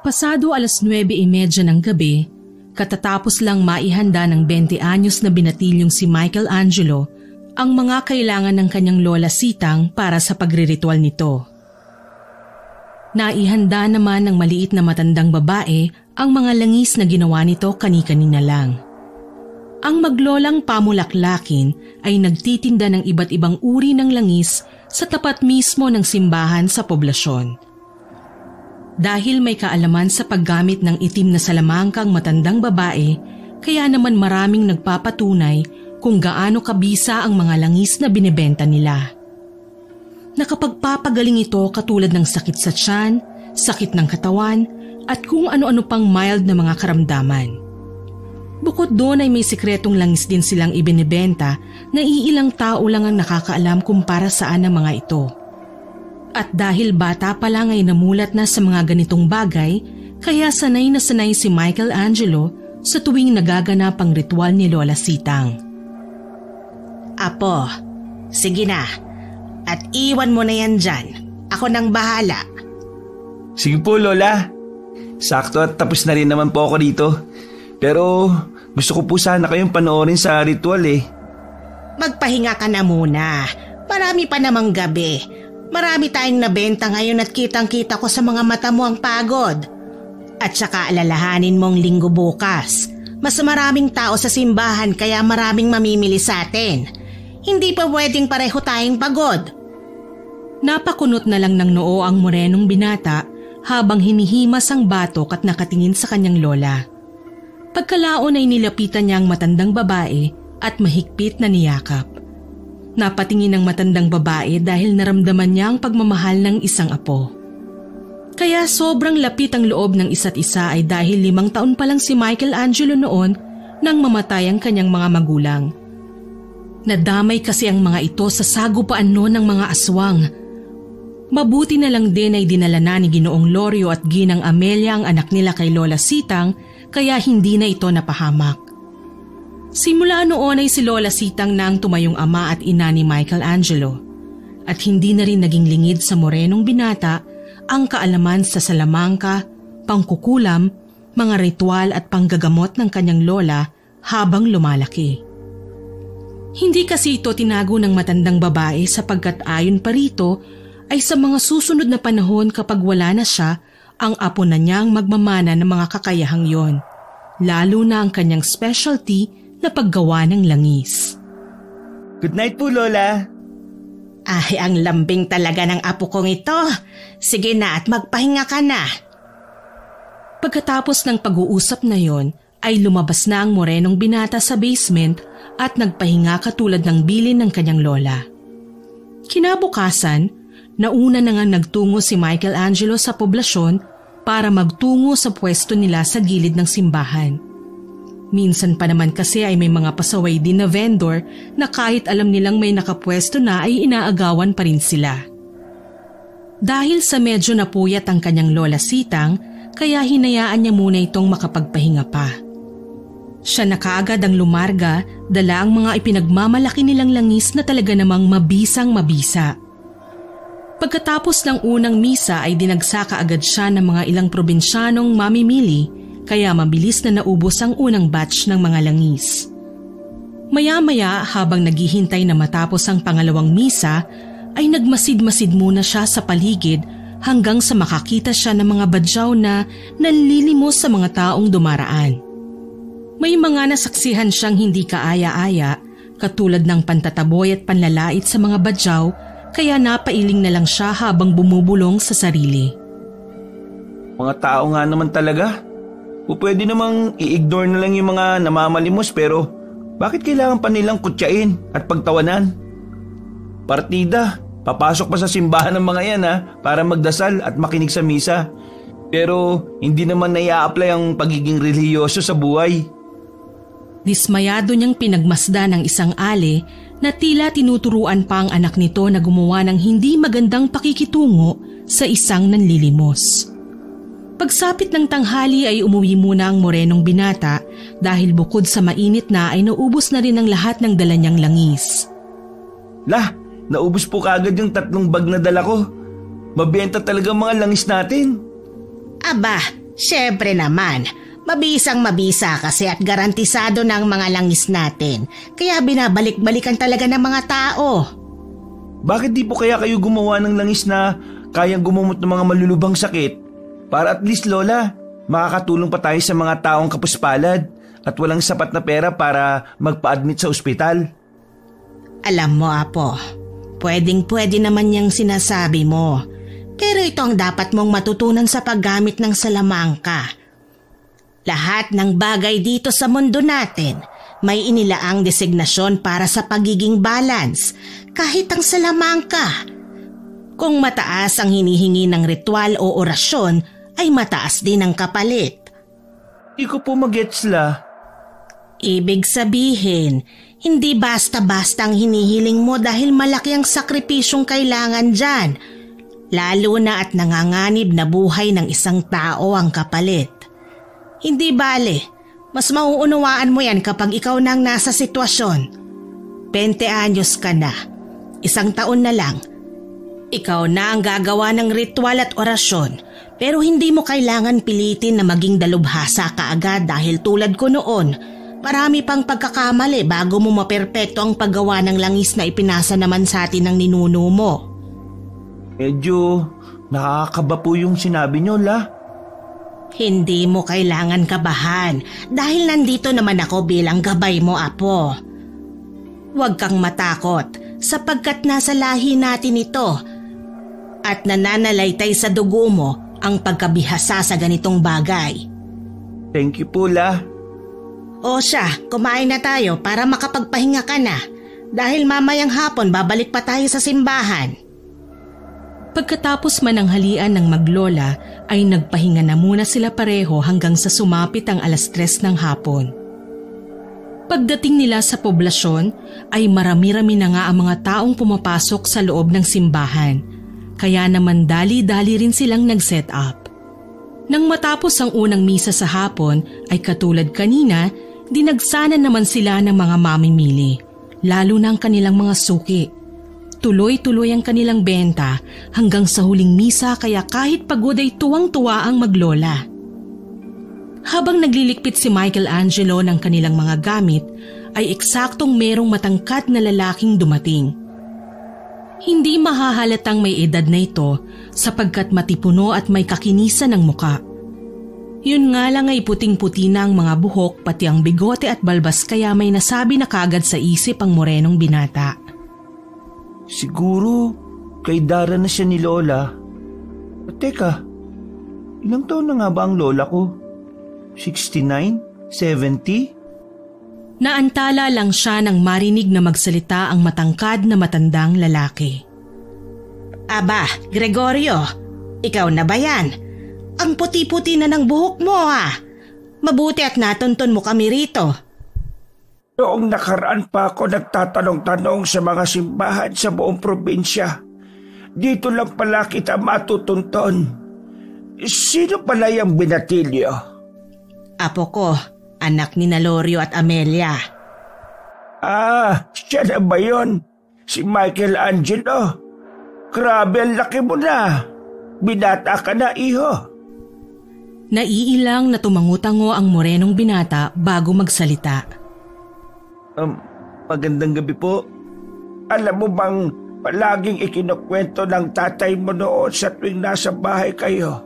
Pasado 9:30 ng gabi, katatapos lang maihanda ng 20 anyos na binatilyong si Michelangelo ang mga kailangan ng kanyang lola Sitang para sa pagriritual nito. Naihanda naman ng maliit na matandang babae ang mga langis na ginawa nito kani-kanina lang. Ang maglolang pamulaklakin ay nagtitinda ng iba't ibang uri ng langis sa tapat mismo ng simbahan sa poblasyon. Dahil may kaalaman sa paggamit ng itim na salamangkang matandang babae, kaya naman maraming nagpapatunay kung gaano kabisa ang mga langis na binebenta nila. Nakapagpapagaling ito katulad ng sakit sa tiyan, sakit ng katawan, at kung ano-ano pang mild na mga karamdaman. Bukod doon ay may sikretong langis din silang ibinebenta na iilang tao lang ang nakakaalam kung para saan ang mga ito. At dahil bata pa lang ay namulat na sa mga ganitong bagay, kaya sanay na sanay si Michelangelo sa tuwing nagaganap ang ritual ni Lola Sitang. Apo, sige na. At iwan mo na yan dyan. Ako nang bahala. Sige po, Lola. Sakto at tapos na rin naman po ako dito. Pero gusto ko po sana kayong panoorin sa ritual eh. Magpahinga ka na muna. Marami pa namang gabi. Marami tayong nabenta ngayon at kitang-kita ko sa mga mata mo ang pagod. At saka alalahanin mong linggo bukas. Mas maraming tao sa simbahan kaya maraming mamimili sa atin. Hindi pa pwedeng pareho tayong pagod. Napakunot na lang ng noo ang morenong binata habang hinihimas ang batok at nakatingin sa kanyang lola. Pagkalaon ay nilapitan niya ang matandang babae at mahigpit na niyakap. Napatingin ang matandang babae dahil naramdaman niya ang pagmamahal ng isang apo. Kaya sobrang lapit ang loob ng isa't isa ay dahil 5 taon pa lang si Michelangelo noon nang mamatay ang kanyang mga magulang. Nadamay kasi ang mga ito sa sagupaan noon ng mga aswang. Mabuti na lang din ay dinala na ni Ginoong Lorio at Ginang Amelia ang anak nila kay Lola Sitang kaya hindi na ito napahamak. Simula noon ay si Lola Sitang na ang tumayong ama at ina ni Michelangelo at hindi na rin naging lingid sa morenong binata ang kaalaman sa salamangka, pangkukulam, mga ritual at panggagamot ng kanyang lola habang lumalaki. Hindi kasi ito tinago ng matandang babae sapagkat ayon pa rito ay sa mga susunod na panahon kapag wala na siya, ang apo na niyang magmamana ng mga kakayahang yon, lalo na ang kanyang specialty na paggawa ng langis. Good night po, Lola. Ay, ang lambing talaga ng apo kong ito. Sige na at magpahinga ka na. Pagkatapos ng pag-uusap na yon, ay lumabas na ang morenong binata sa basement at nagpahinga katulad ng bilin ng kanyang lola. Kinabukasan, nauna na nga nagtungo si Michelangelo sa poblasyon para magtungo sa pwesto nila sa gilid ng simbahan. Minsan pa naman kasi ay may mga pasaway din na vendor na kahit alam nilang may nakapwesto na ay inaagawan pa rin sila. Dahil sa medyo napuyat ang kanyang Lola Sitang, kaya hinayaan niya muna itong makapagpahinga pa. Siya na kaagad ang lumarga, dala ang mga ipinagmamalaki nilang langis na talaga namang mabisang mabisa. Pagkatapos ng unang misa ay dinagsa kaagad siya ng mga ilang probinsyanong mamimili, kaya mabilis na naubos ang unang batch ng mga langis. Maya-maya habang naghihintay na matapos ang pangalawang misa, ay nagmasid-masid muna siya sa paligid hanggang sa makakita siya ng mga badyaw na nanlilimos sa mga taong dumaraan. May mga nasaksihan siyang hindi kaaya-aya, katulad ng pantataboy at panlalait sa mga badyaw, kaya napailing na lang siya habang bumubulong sa sarili. Mga tao nga naman talaga. O pwede namang i-ignore na lang yung mga namamalimos pero bakit kailangan pa nilang kutyain at pagtawanan? Partida, papasok pa sa simbahan ng mga yan para magdasal at makinig sa misa. Pero hindi naman nai-apply ang pagiging relihiyoso sa buhay. Dismayado niyang pinagmasdan ng isang ale na tila tinuturuan pa ang anak nito na gumawa ng hindi magandang pakikitungo sa isang nanlilimos. Pagsapit ng tanghali ay umuwi muna ang morenong binata dahil bukod sa mainit na ay naubos na rin ang lahat ng dala niyang langis. Lah, naubos po kaagad yung 3 bag na dala ko. Mabenta talaga mga langis natin. Aba, Siyempre naman, mabisang mabisa kasi at garantisado ng mga langis natin. Kaya binabalik-balikan talaga ng mga tao. Bakit di po kaya kayo gumawa ng langis na kayang gumumot ng mga malulubhang sakit? Para at least, Lola, makakatulong pa tayo sa mga taong kapuspalad at walang sapat na pera para magpa-admit sa ospital. Alam mo, Apo, pwedeng-pwede naman niyang sinasabi mo. Pero ito ang dapat mong matutunan sa paggamit ng salamangka. Lahat ng bagay dito sa mundo natin may inilaang designasyon para sa pagiging balance, kahit ang salamangka. Kung mataas ang hinihingi ng ritual o orasyon, ay mataas din ang kapalit. Di ko po magets la. Ibig sabihin, hindi basta-basta ang hinihiling mo dahil malaki ang sakripisyong kailangan dyan. Lalo na at nanganganib na buhay ng isang tao ang kapalit. Hindi bale, mas mauunawaan mo yan kapag ikaw nang nasa sitwasyon. 20 anyos ka na, 1 taon na lang. Ikaw na ang gagawa ng ritual at orasyon, pero hindi mo kailangan pilitin na maging dalubhasa kaagad dahil tulad ko noon, marami pang pagkakamali bago mo maperpekto ang paggawa ng langis na ipinasa naman sa atin ng ninuno mo. Medyo nakakaba po yung sinabi niyo, La. Hindi mo kailangan kabahan dahil nandito naman ako bilang gabay mo, Apo. Huwag kang matakot sapagkat nasa lahi natin ito at nananalaytay sa dugo mo ang pagkabihasa sa ganitong bagay. Thank you po, La. O siya, kumain na tayo para makapagpahinga ka na dahil mamayang hapon babalik pa tayo sa simbahan. Pagkatapos mananghalian ng maglola ay nagpahinga na muna sila pareho hanggang sa sumapit ang 3:00 ng hapon. Pagdating nila sa poblasyon ay marami-rami na nga ang mga taong pumapasok sa loob ng simbahan, kaya naman dali-dali rin silang nag-set up. Nang matapos ang unang misa sa hapon ay katulad kanina, dinagsanan naman sila ng mga mamimili, lalo na ang kanilang mga suki. Tuloy-tuloy ang kanilang benta hanggang sa huling misa kaya kahit pagod ay tuwang-tuwa ang maglola. Habang naglilikpit si Michelangelo ng kanilang mga gamit, ay eksaktong merong matangkad na lalaking dumating. Hindi mahahalatang may edad na ito sapagkat matipuno at may kakinisan ng muka. Yun nga lang ay puting-puti na ang mga buhok pati ang bigote at balbas kaya may nasabi na kagad sa isip ang morenong binata. Siguro kay Dara na siya ni Lola. Teka, ilang taon na nga ba ang lola ko? 69? 70? Naantala lang siya nang marinig na magsalita ang matangkad na matandang lalaki. Aba, Gregorio, ikaw na ba yan? Ang puti-puti na ng buhok mo Mabuti at natuntun mo kami rito. Noong nakaraan pa ako nagtatanong-tanong sa mga simbahan sa buong probinsya. Dito lang pala kita matutunton. Sino pala yung Binatilyo? Apo ko, anak ni Nalorio at Amelia. Siya na ba yun? Si Michelangelo? Grabe, ang laki mo na. Binata ka na, iho. Naiilang na tumangutango ang morenong binata bago magsalita. Magandang gabi po. Alam mo bang palaging ikinukwento ng tatay mo noon sa tuwing nasa bahay kayo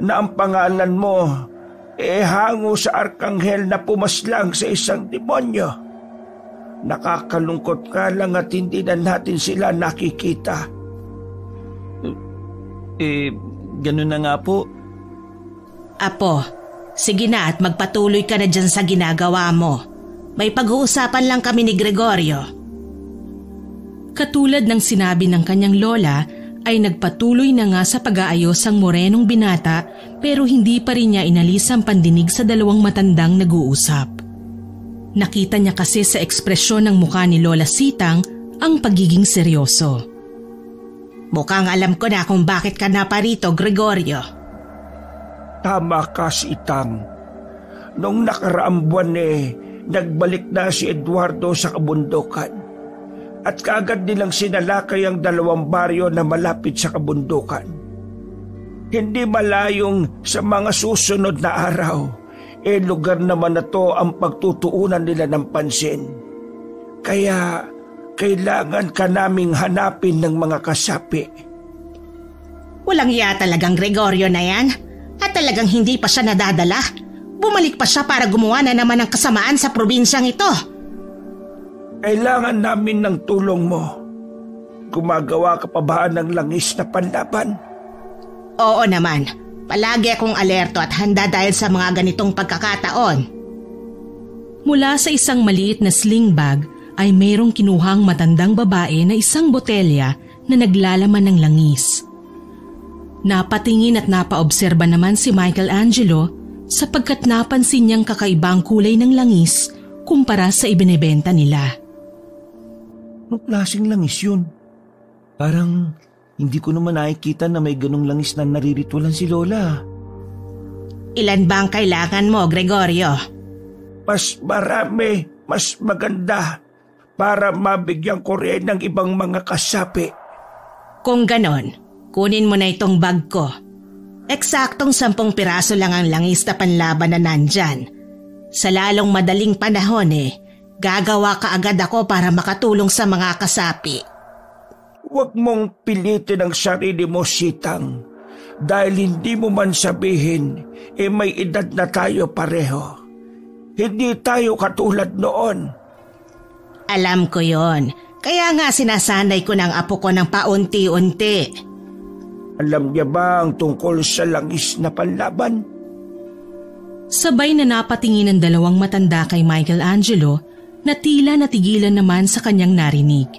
na ang pangalan mo hango sa arkanghel na pumaslang sa isang demonyo? Nakakalungkot ka lang at hindi na natin sila nakikita. Ganun na nga po. Apo, sige na at magpatuloy ka na dyan sa ginagawa mo. May pag-uusapan lang kami ni Gregorio. Katulad ng sinabi ng kanyang lola, ay nagpatuloy na nga sa pag-aayos ang morenong binata pero hindi pa rin niya inalis ang pandinig sa dalawang matandang nag-uusap. Nakita niya kasi sa ekspresyon ng mukha ni Lola Sitang ang pagiging seryoso. Mukhang alam ko na kung bakit ka naparito, Gregorio. Tama ka, Sitang. Noong nakaraang buwan nagbalik na si Eduardo sa kabundukan at kaagad nilang sinalakay ang 2 baryo na malapit sa kabundukan. Hindi malayong sa mga susunod na araw, lugar naman na to ang pagtutuunan nila ng pansin. Kaya kailangan ka naming hanapin ng mga kasapi. Walang iya talagang Gregorio na yan. At talagang hindi pa siya nadadala. Bumalik pa siya para gumawa na naman ng kasamaan sa probinsyang ito. Kailangan namin ng tulong mo. Gumagawa ka pa ba ng langis na panlaban? Oo naman. Palagi akong alerto at handa dahil sa mga ganitong pagkakataon. Mula sa isang maliit na sling bag ay mayroong kinuhang matandang babae na isang botelya na naglalaman ng langis. Napatingin at napaobserba naman si Michelangelo sapagkat napansin niyang kakaibang kulay ng langis kumpara sa ibinebenta nila. Anong klaseng langis yun? Parang hindi ko naman nakikita na may ganong langis na nariritualan si Lola. Ilan ba ang kailangan mo, Gregorio? Mas marami, mas maganda para mabigyan ko rin ng ibang mga kasapi. Kung ganon, kunin mo na itong bag ko. Eksaktong 10 piraso lang ang langis na panlaban na nandyan. Sa lalong madaling panahon gagawa ka agad ako para makatulong sa mga kasapi. Huwag mong pilitin ang sarili mo, Sitang. Dahil hindi mo man sabihin, may edad na tayo pareho. Hindi tayo katulad noon. Alam ko yon. Kaya nga sinasanay ko ng apo ko ng paunti-unti. Alam niya ba ang tungkol sa langis na panlaban? Sabay na napatingin ng dalawang matanda kay Michelangelo na tila natigilan naman sa kanyang narinig.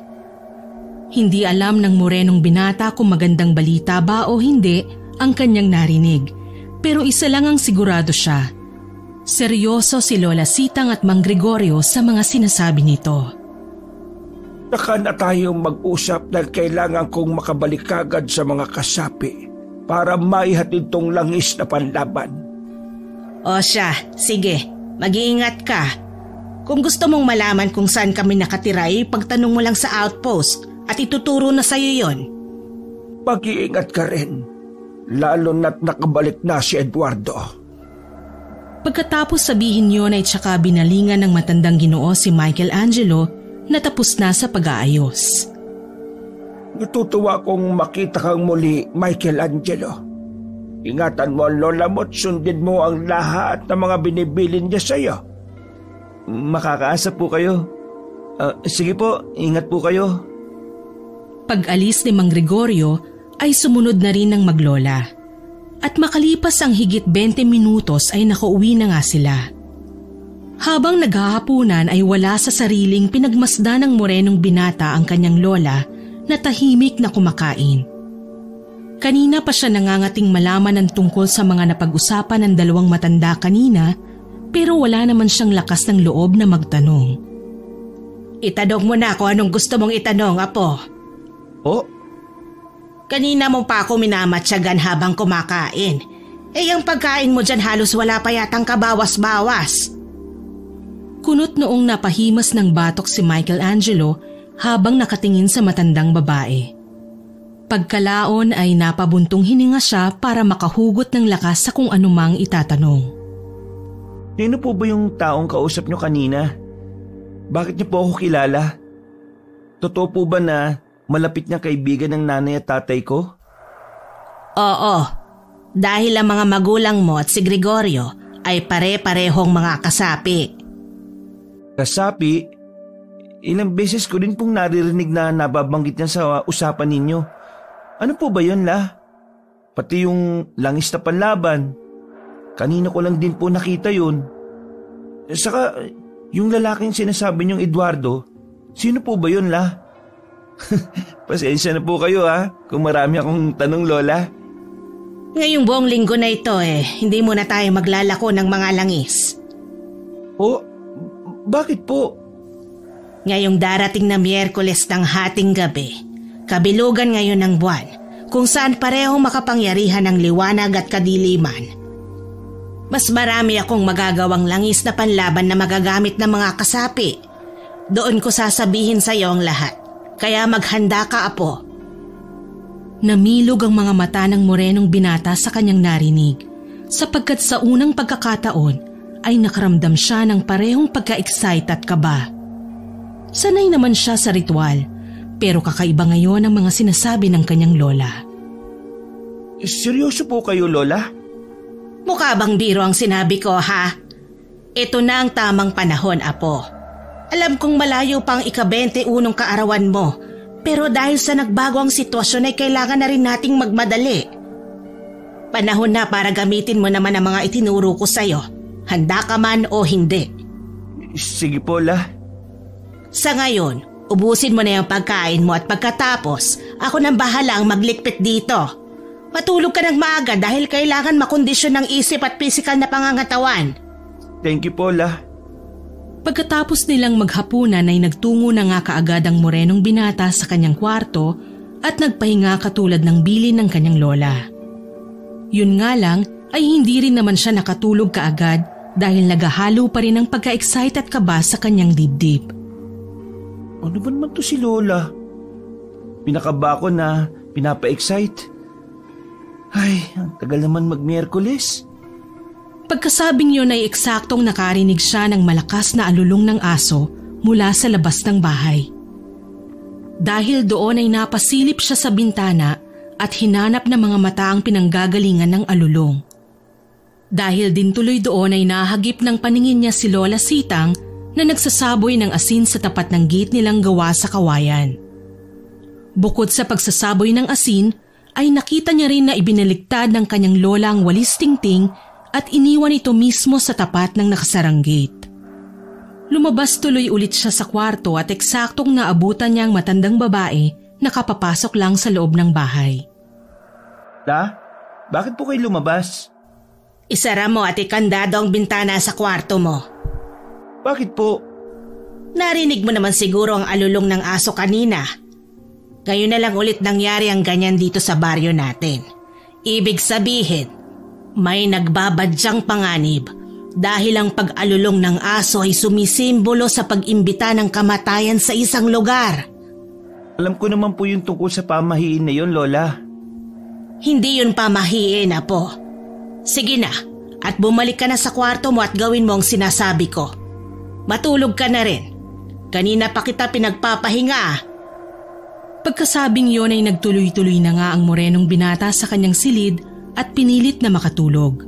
Hindi alam ng morenong binata kung magandang balita ba o hindi ang kanyang narinig, pero isa lang ang sigurado siya. Seryoso si Lola Sitang at Mang Gregorio sa mga sinasabi nito. Saka na tayong mag-usap dahil kailangan kong makabalik agad sa mga kasapi para maihatid tong langis na panlaban. O siya, sige, mag-iingat ka. Kung gusto mong malaman kung saan kami nakatira, pagtanong mo lang sa outpost at ituturo na sa'yo yon. Mag-iingat ka rin, lalo na't nakabalik na si Eduardo. Pagkatapos sabihin yon ay tsaka binalingan ng matandang Ginoo si Michelangelo na tapos na sa pag-aayos. Natutuwa kong makita kang muli, Michelangelo. Ingatan mo ang lola mo at sundin mo ang lahat ng mga binibilin niya sa'yo. Makakaasa po kayo. Sige po, ingat po kayo. Pag-alis ni Mang Gregorio ay sumunod na rin ng maglola. At makalipas ang higit 20 minutos ay nakauwi na nga sila. Habang naghahapunan ay wala sa sariling pinagmasdan ng morenong binata ang kanyang lola na tahimik na kumakain. Kanina pa siya nangangating malaman ng tungkol sa mga napag-usapan ng dalawang matanda kanina pero wala naman siyang lakas ng loob na magtanong. Itanong mo na kung anong gusto mong itanong, Apo. Oh? Kanina mo pa ako minamatyagan habang kumakain. Ang pagkain mo dyan halos wala pa yatang kabawas-bawas. Kunot noong napahimas ng batok si Michelangelo habang nakatingin sa matandang babae. Pagkalaon ay napabuntong hininga siya para makahugot ng lakas sa kung anumang itatanong. Sino po ba yung taong kausap niyo kanina? Bakit niyo po ako kilala? Totoo po ba na malapit niyang kaibigan ng nanay at tatay ko? Oo, dahil ang mga magulang mo at si Gregorio ay pare-parehong mga kasapi. Kasapi? Ilang beses ko din pong naririnig na nababanggit niya sa usapan ninyo. Ano po ba yun, La? Pati yung langis na panlaban. Kanina ko lang din po nakita yun. Saka, yung lalaking sinasabi niyong Eduardo, sino po ba yun, La? Pasensya na po kayo kung marami akong tanong, Lola. Ngayong buong linggo na ito hindi muna tayo maglalako ng mga langis. Oh, bakit po? Ngayong darating na Miyerkules ng hating gabi, kabilugan ngayon ng buwan, kung saan parehong makapangyarihan ng liwanag at kadiliman. Mas marami akong magagawang langis na panlaban na magagamit ng mga kasapi. Doon ko sasabihin sa iyo ang lahat. Kaya maghanda ka, Apo. Namilog ang mga mata ng morenong binata sa kanyang narinig sapagkat sa unang pagkakataon ay nakaramdam siya ng parehong pagka-excite at kaba. Sanay naman siya sa ritual pero kakaiba ngayon ang mga sinasabi ng kanyang lola. Seryoso po kayo, Lola? Mukha bang biro ang sinabi ko, ha? Ito na ang tamang panahon, Apo. Alam kong malayo pang ika-21 kaarawan mo, pero dahil sa nagbago ang sitwasyon ay kailangan na rin nating magmadali. Panahon na para gamitin mo naman ang mga itinuro ko sa'yo. Handa ka man o hindi. Sige po, La. Sa ngayon, ubusin mo na yung pagkain mo at pagkatapos, ako nang bahalang maglikpit dito. Matulog ka ng maaga dahil kailangan makondisyon ng isip at pisikal na pangangatawan. Thank you po, La. Pagkatapos nilang maghapunan ay nagtungo na nga kaagad ang morenong binata sa kanyang kwarto at nagpahinga katulad ng bilin ng kanyang lola. Yun nga lang ay hindi rin naman siya nakatulog kaagad dahil naghahalo pa rin ang pagka-excite at kaba sa kanyang dibdib. Ano ba naman to si Lola? Pinakaba ko na pinapa-excite. Ay, ang tagal naman mag-Miyerkules. Pagkasabing yun ay eksaktong nakarinig siya ng malakas na alulong ng aso mula sa labas ng bahay. Dahil doon ay napasilip siya sa bintana at hinanap ng mga mata ang pinanggagalingan ng alulong. Dahil din tuloy doon ay nahagip ng paningin niya si Lola Sitang na nagsasaboy ng asin sa tapat ng gate nilang gawa sa kawayan. Bukod sa pagsasaboy ng asin, ay nakita niya rin na ibinaligtad ng kanyang lola ang walis tingting at iniwan ito mismo sa tapat ng nakasarang gate. Lumabas tuloy ulit siya sa kwarto at eksaktong naabutan niya ang matandang babae na kapapasok lang sa loob ng bahay. La, bakit po kayo lumabas? Isara mo at ikandado ang bintana sa kwarto mo. Bakit po? Narinig mo naman siguro ang alulong ng aso kanina. Ngayon na lang ulit nangyari ang ganyan dito sa baryo natin. Ibig sabihin, may nagbabadyang panganib dahil ang pag-alulong ng aso ay sumisimbolo sa pag-imbita ng kamatayan sa isang lugar. Alam ko naman po yung tungkol sa pamahiin na yun, Lola. Hindi yun pamahiin, Apo. Sige na, at bumalik ka na sa kwarto mo at gawin mo ang sinasabi ko. Matulog ka na rin. Kanina pa kita pinagpapahinga. Pagkasabing yon ay nagtuloy-tuloy na nga ang morenong binata sa kanyang silid at pinilit na makatulog.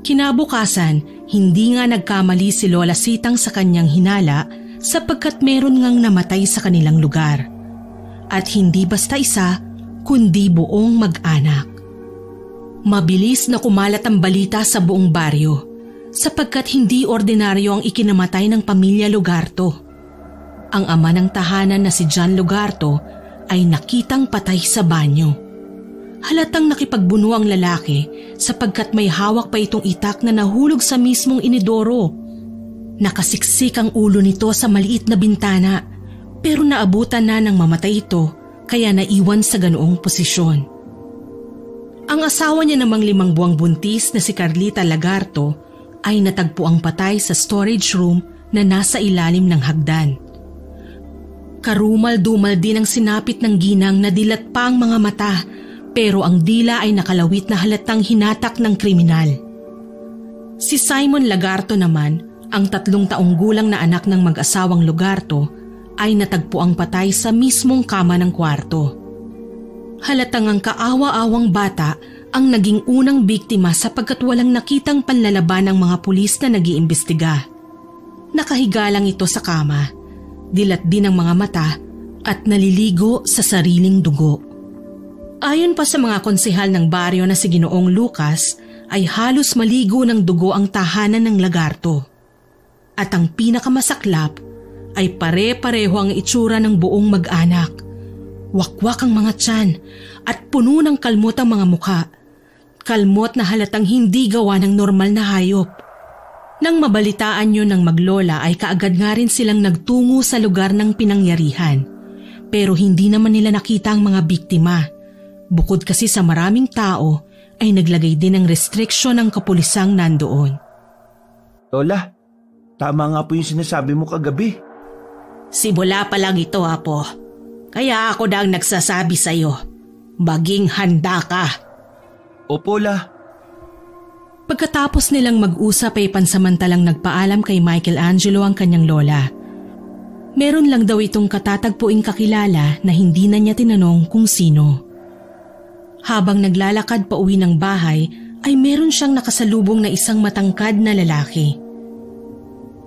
Kinabukasan, hindi nga nagkamali si Lola Sitang sa kanyang hinala sapagkat meron ngang namatay sa kanilang lugar. At hindi basta isa, kundi buong mag-anak. Mabilis na kumalat ang balita sa buong baryo sapagkat hindi ordinaryo ang ikinamatay ng pamilya Lugarto. Ang ama ng tahanan na si John Lugarto ay nakitang patay sa banyo. Halatang nakipagbuno ang lalaki sapagkat may hawak pa itong itak na nahulog sa mismong inidoro. Nakasiksik ang ulo nito sa maliit na bintana pero naabutan na ng mamatay ito kaya naiwan sa ganoong posisyon. Ang asawa niya namang 5 buwang buntis na si Carlita Lagarto ay natagpo ang patay sa storage room na nasa ilalim ng hagdan. Karumal-dumal din ang sinapit ng ginang na dilat pa ang mga mata pero ang dila ay nakalawit na halatang hinatak ng kriminal. Si Simon Lagarto naman, ang 3 taong gulang na anak ng mag-asawang Lugarto, ay natagpo ang patay sa mismong kama ng kwarto. Halatang ang kaawa-awang bata ang naging unang biktima sapagkat walang nakitang panlalaban ng mga pulis na nag-iimbestiga. Nakahiga lang ito sa kama, dilat din ang mga mata at naliligo sa sariling dugo. Ayon pa sa mga konsehal ng baryo na si Ginoong Lucas ay halos maligo ng dugo ang tahanan ng Lagarto. At ang pinakamasaklap ay pare-pareho ang itsura ng buong mag-anak. Wakwak ang mga tiyan at puno ng kalmot ang mga mukha. Kalmot na halatang hindi gawa ng normal na hayop. Nang mabalitaan yun ng maglola ay kaagad nga rin silang nagtungo sa lugar ng pinangyarihan. Pero hindi naman nila nakita ang mga biktima. Bukod kasi sa maraming tao ay naglagay din ng restriksyon ng kapulisang nandoon. Lola, tama nga po yung sinasabi mo kagabi. Simula pa lang ito, Apo. Kaya ako na ang nagsasabi sa'yo. Maging handa ka. Opo, La. Pagkatapos nilang mag-usap ay pansamantalang nagpaalam kay Michelangelo ang kanyang lola. Meron lang daw itong katatagpuing kakilala na hindi na niya tinanong kung sino. Habang naglalakad pa uwi ng bahay ay meron siyang nakasalubong na isang matangkad na lalaki.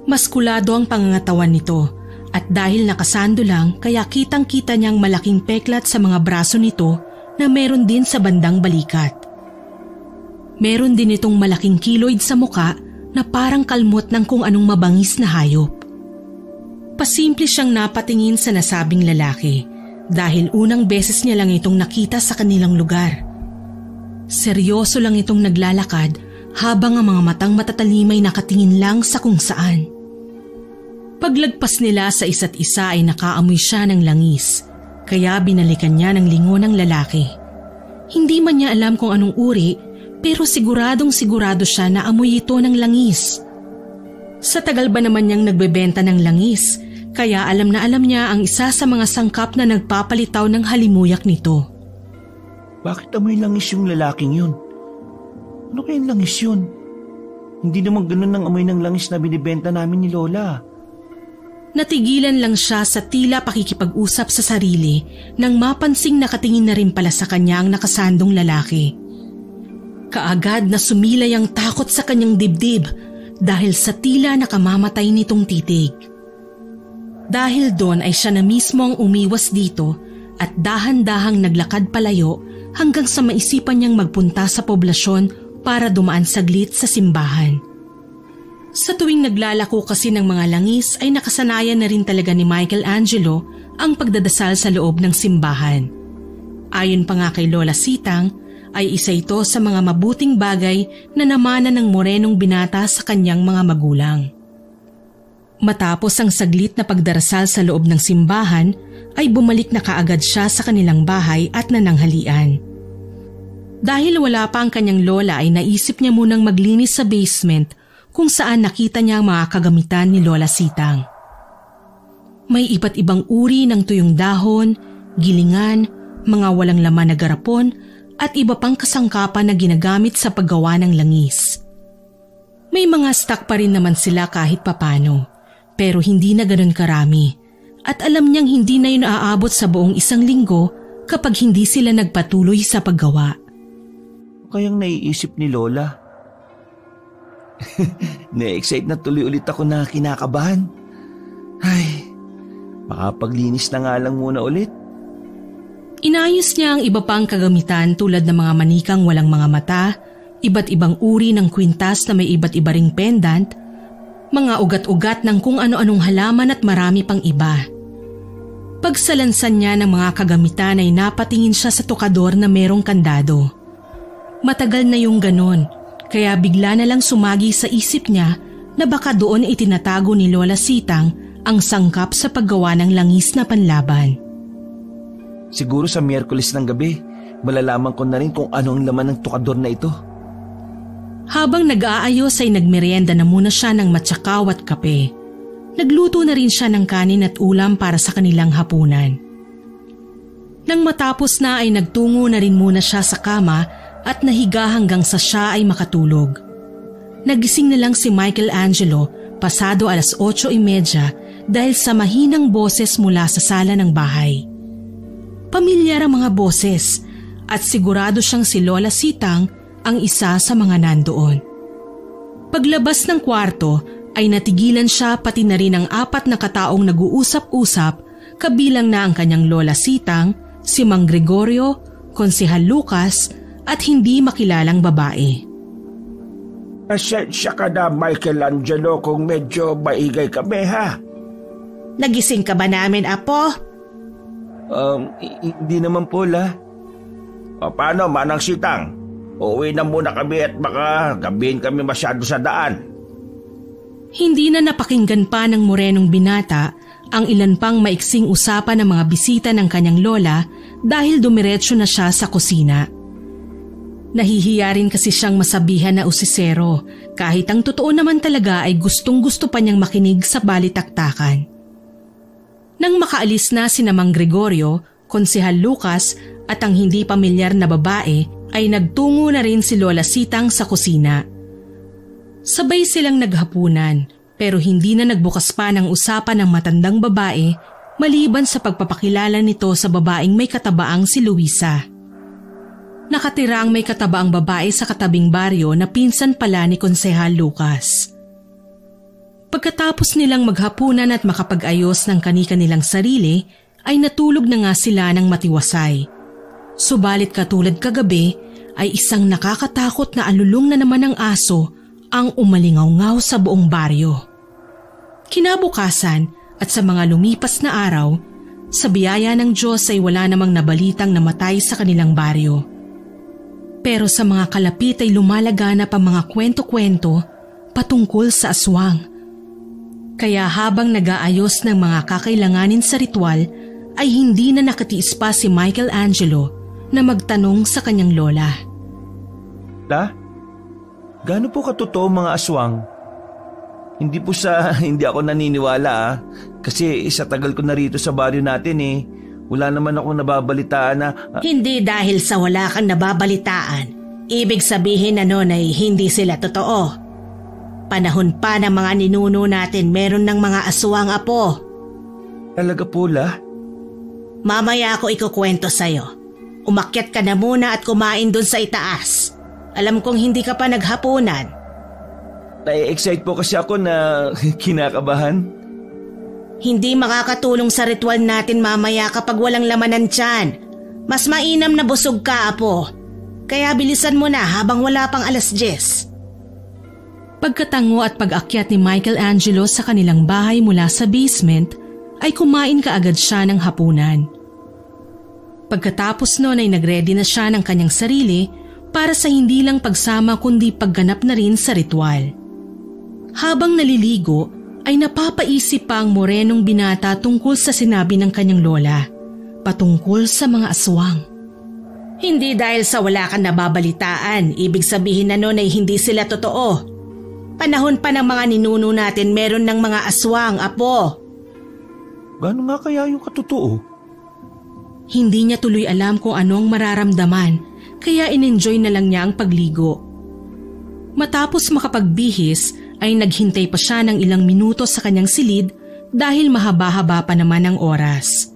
Maskulado ang pangangatawan nito at dahil nakasando lang kaya kitang-kita niyang malaking peklat sa mga braso nito na meron din sa bandang balikat. Meron din itong malaking kiloid sa muka na parang kalmot ng kung anong mabangis na hayop. Pasimple siyang napatingin sa nasabing lalaki dahil unang beses niya lang itong nakita sa kanilang lugar. Seryoso lang itong naglalakad habang ang mga matang matatalim ay nakatingin lang sa kung saan. Paglagpas nila sa isa't isa ay nakaamoy siya ng langis, kaya binalikan niya ng lingo ng lalaki. Hindi man niya alam kung anong uri, pero siguradong sigurado siya na amoy ito ng langis. Sa tagal ba naman niyang nagbebenta ng langis, kaya alam na alam niya ang isa sa mga sangkap na nagpapalitaw ng halimuyak nito. Bakit amoy langis yung lalaking yun? Ano kayang langis yun? Hindi naman ganun ang amoy ng langis na binibenta namin ni Lola. Natigilan lang siya sa tila pakikipag-usap sa sarili nang mapansing nakatingin na rin pala sa kanya ang nakasandong lalaki. Kaagad na sumilay ang takot sa kanyang dibdib dahil sa tila nakamamatay nitong titig. Dahil doon ay siya na mismo ang umiwas dito at dahan-dahang naglakad palayo hanggang sa maisipan niyang magpunta sa poblasyon para dumaan saglit sa simbahan. Sa tuwing naglalako kasi ng mga langis ay nakasanayan na rin talaga ni Michelangelo ang pagdadasal sa loob ng simbahan. Ayon pa nga kay Lola Sitang, ay isa ito sa mga mabuting bagay na namana ng morenong binata sa kanyang mga magulang. Matapos ang saglit na pagdarasal sa loob ng simbahan, ay bumalik na kaagad siya sa kanilang bahay at nananghalian. Dahil wala pa ang kanyang lola ay naisip niya munang maglinis sa basement kung saan nakita niya ang mga kagamitan ni Lola Sitang. May iba't ibang uri ng tuyong dahon, gilingan, mga walang laman na garapon at iba pang kasangkapan na ginagamit sa paggawa ng langis. May mga stock pa rin naman sila kahit papano, pero hindi na ganun karami at alam niyang hindi na yun aabot sa buong isang linggo kapag hindi sila nagpatuloy sa paggawa. Kayang naiisip ni Lola. Na-excite na tuloy ulit ako na kinakabahan. Ay, makapaglinis na nga lang muna ulit. Inayos niya ang iba pang kagamitan tulad ng mga manikang walang mga mata, iba't ibang uri ng kwintas na may iba't iba ring pendant, mga ugat-ugat ng kung ano-anong halaman at marami pang iba. Pagsalansan niya ng mga kagamitan ay napatingin siya sa tukador na merong kandado. Matagal na yung ganon. Kaya bigla na lang sumagi sa isip niya na baka doon itinatago ni Lola Sitang ang sangkap sa paggawa ng langis na panlaban. Siguro sa Miyerkules ng gabi, malalaman ko na rin kung ano ang laman ng tukador na ito. Habang nag-aayos ay nagmerienda na muna siya ng matsakaw at kape. Nagluto na rin siya ng kanin at ulam para sa kanilang hapunan. Nang matapos na ay nagtungo na rin muna siya sa kama at nahiga hanggang sa siya ay makatulog. Nagising na lang si Michelangelo pasado 8:30 dahil sa mahinang boses mula sa sala ng bahay. Pamilyar ang mga boses at sigurado siyang si Lola Sitang ang isa sa mga nandoon. Paglabas ng kwarto ay natigilan siya pati na rin ang 4 na kataong nag-uusap-usap kabilang na ang kanyang Lola Sitang, si Mang Gregorio, Konsehal Lucas at hindi makilalang babae. Pasensya ka na, Michelangelo, kung medyo maingay kami, ha? Nagising ka ba namin, Apo? Hindi naman po, La. O paano, Manang Sitang? Uuwi na muna kami at baka gabihin kami masyado sa daan. Hindi na napakinggan pa ng morenong binata ang ilan pang maiksing usapan ng mga bisita ng kanyang lola dahil dumiretso na siya sa kusina. Nahihiya rin kasi siyang masabihan na usisero kahit ang totoo naman talaga ay gustong-gusto pa niyang makinig sa balitaktakan. Nang makaalis na sina Mang Gregorio, Konsehal Lucas at ang hindi pamilyar na babae ay nagtungo na rin si Lola Sitang sa kusina. Sabay silang naghapunan pero hindi na nagbukas pa ng usapan ng matandang babae maliban sa pagpapakilala nito sa babaeng may katabaang si Luisa. Nakatira ang may katabaang babae sa katabing baryo na pinsan pala ni Konsehal Lucas. Pagkatapos nilang maghapunan at makapag-ayos ng kani-kanilang sarili, ay natulog na nga sila ng matiwasay. Subalit katulad kagabi ay isang nakakatakot na alulong na naman ng aso ang umalingaw-ngaw sa buong baryo. Kinabukasan at sa mga lumipas na araw, sa biyaya ng Diyos ay wala namang nabalitang namatay sa kanilang baryo. Pero sa mga kalapit ay lumalaganap ang mga kwento-kwento patungkol sa aswang. Kaya habang nag-aayos ng mga kakailanganin sa ritual ay hindi na nakatiis pa si Michelangelo na magtanong sa kanyang lola. La, gaano po katotoo mga aswang? Hindi po hindi ako naniniwala kasi sa tagal ko na rito sa baryo natin wala naman akong nababalitaan na... Hindi dahil sa wala kang nababalitaan, ibig sabihin na nun ay hindi sila totoo. Panahon pa ng mga ninuno natin meron ng mga aswang apo. Talaga po, La? Mamaya ako ikukwento sa'yo. Umakyat ka na muna at kumain dun sa itaas. Alam kong hindi ka pa naghapunan. Na-excite po kasi ako na kinakabahan. Hindi makakatulong sa ritual natin mamaya kapag walang laman ng tiyan. Mas mainam na busog ka, apo. Kaya bilisan mo na habang wala pang 10:00. Pagkatango at pag-akyat ni Michelangelo sa kanilang bahay mula sa basement, ay kumain kaagad siya ng hapunan. Pagkatapos noon ay nagready na siya ng kanyang sarili para sa hindi lang pagsama kundi pagganap na rin sa ritual. Habang naliligo ay napapaisip pa ang morenong binata tungkol sa sinabi ng kanyang lola, patungkol sa mga aswang. Hindi dahil sa wala kang nababalitaan, ibig sabihin na noon ay hindi sila totoo. Panahon pa ng mga ninuno natin meron ng mga aswang, apo. Gaano nga kaya yung katotoo? Hindi niya tuloy alam kung ano ang mararamdaman, kaya in-enjoy na lang niya ang pagligo. Matapos makapagbihis, ay naghintay pa siya ng ilang minuto sa kanyang silid dahil mahaba-haba pa naman ang oras.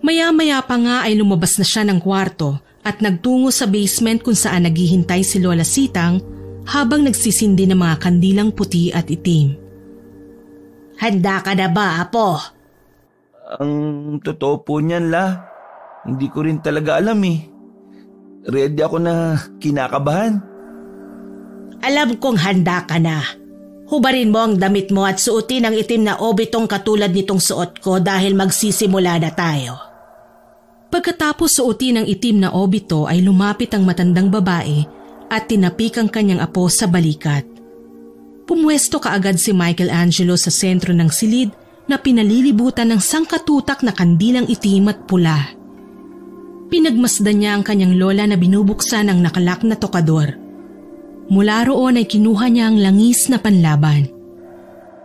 Maya-maya pa nga ay lumabas na siya ng kwarto at nagtungo sa basement kung saan naghihintay si Lola Sitang habang nagsisindi ng mga kandilang puti at itim. Handa ka na ba, apo? Ang totoo po niyan, La. Hindi ko rin talaga alam Ready ako na kinakabahan. Alam kong handa ka na. Hubarin mo ang damit mo at suotin ang itim na obitong katulad nitong suot ko dahil magsisimula na tayo. Pagkatapos suotin ang itim na obito ay lumapit ang matandang babae at tinapik ang kanyang apo sa balikat. Pumwesto kaagad si Michelangelo sa sentro ng silid na pinalilibutan ng sangkatutak na kandilang itim at pula. Pinagmasdan niya ang kanyang lola na binubuksan ang nakalak na tokador. Mula roon ay kinuha niya ang langis na panlaban.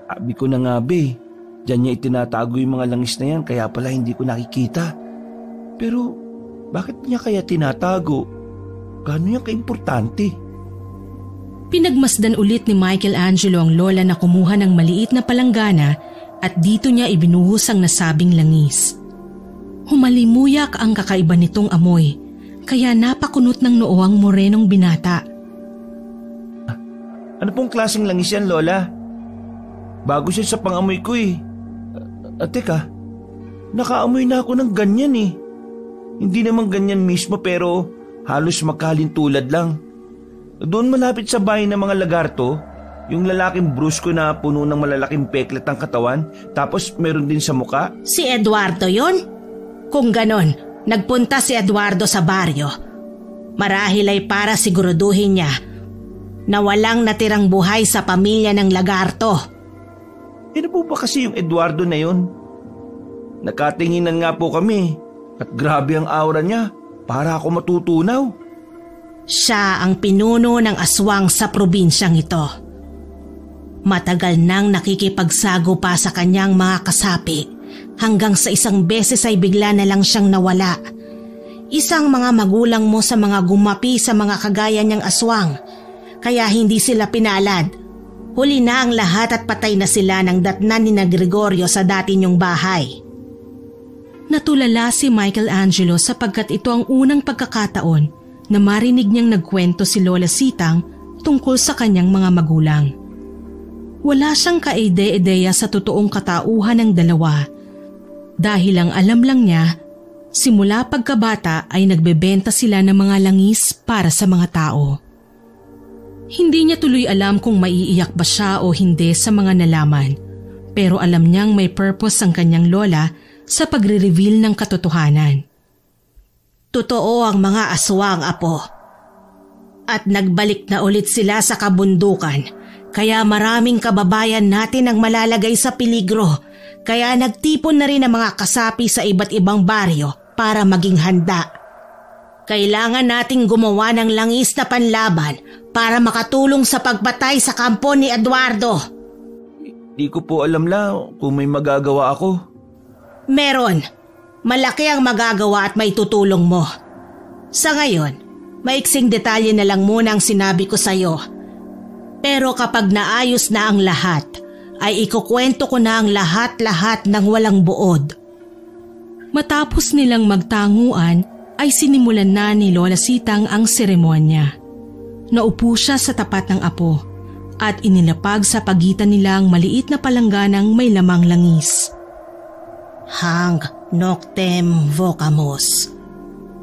Sabi ko na nga diyan niya itinatago yung mga langis na yan kaya pala hindi ko nakikita. Pero bakit niya kaya tinatago? Gaano yan kaimportante? Pinagmasdan ulit ni Michelangelo ang lola na kumuha ng maliit na palanggana at dito niya ibinuhos ang nasabing langis. Humalimuyak ang kakaiba nitong amoy, kaya napakunot ng noo ang morenong binata. Ano pong klaseng langis yan, Lola? Bago siya sa pangamoy ko teka, nakaamoy na ako ng ganyan Hindi naman ganyan mismo pero halos magkalintulad lang. Doon malapit sa bahay ng mga lagarto, yung lalaking brusko na puno ng malalaking peklet ang katawan, tapos meron din sa muka. Si Eduardo yon? Kung ganon, nagpunta si Eduardo sa baryo. Marahil ay para siguraduhin niya na walang natirang buhay sa pamilya ng lagarto. Ano po ba kasi yung Eduardo na yun? Nakatinginan nga po kami at grabe ang aura niya, para ako matutunaw. Siya ang pinuno ng aswang sa probinsyang ito. Matagal nang nakikipagsago pa sa kanyang mga kasapi hanggang sa isang beses ay bigla na lang siyang nawala. Isang mga magulang mo sa mga gumapi sa mga kagaya niyang aswang, kaya hindi sila pinalad. Huli na ang lahat at patay na sila ng datnan ni na Gregorio sa dati niyong bahay. Natulala si Michelangelo sapagkat ito ang unang pagkakataon na marinig niyang nagkwento si Lola Sitang tungkol sa kanyang mga magulang. Wala siyang kaide-ideya sa totoong katauhan ng dalawa dahil ang alam lang niya, simula pagkabata ay nagbebenta sila ng mga langis para sa mga tao. Hindi niya tuloy alam kung maiiyak ba siya o hindi sa mga nalaman, pero alam niyang may purpose ang kanyang lola sa pagre-reveal ng katotohanan. Totoo ang mga aswang, apo. At nagbalik na ulit sila sa kabundukan, kaya maraming kababayan natin ang malalagay sa peligro, kaya nagtipon na rin ang mga kasapi sa iba't ibang baryo para maging handa. Kailangan nating gumawa ng langis na panlaban para makatulong sa pagpatay sa kampo ni Eduardo. Di ko po alam kung may magagawa ako. Meron. Malaki ang magagawa at may tutulong mo. Sa ngayon, maiksing detalye na lang muna ang sinabi ko sa'yo. Pero kapag naayos na ang lahat, ay ikukwento ko na ang lahat-lahat ng walang buod. Matapos nilang magtanguan, ay sinimulan na ni Lola Sitang ang seremonya. Naupo siya sa tapat ng apo at inilapag sa pagitan nila ang maliit na palangganang may lamang langis. Hanc noctem vocamus,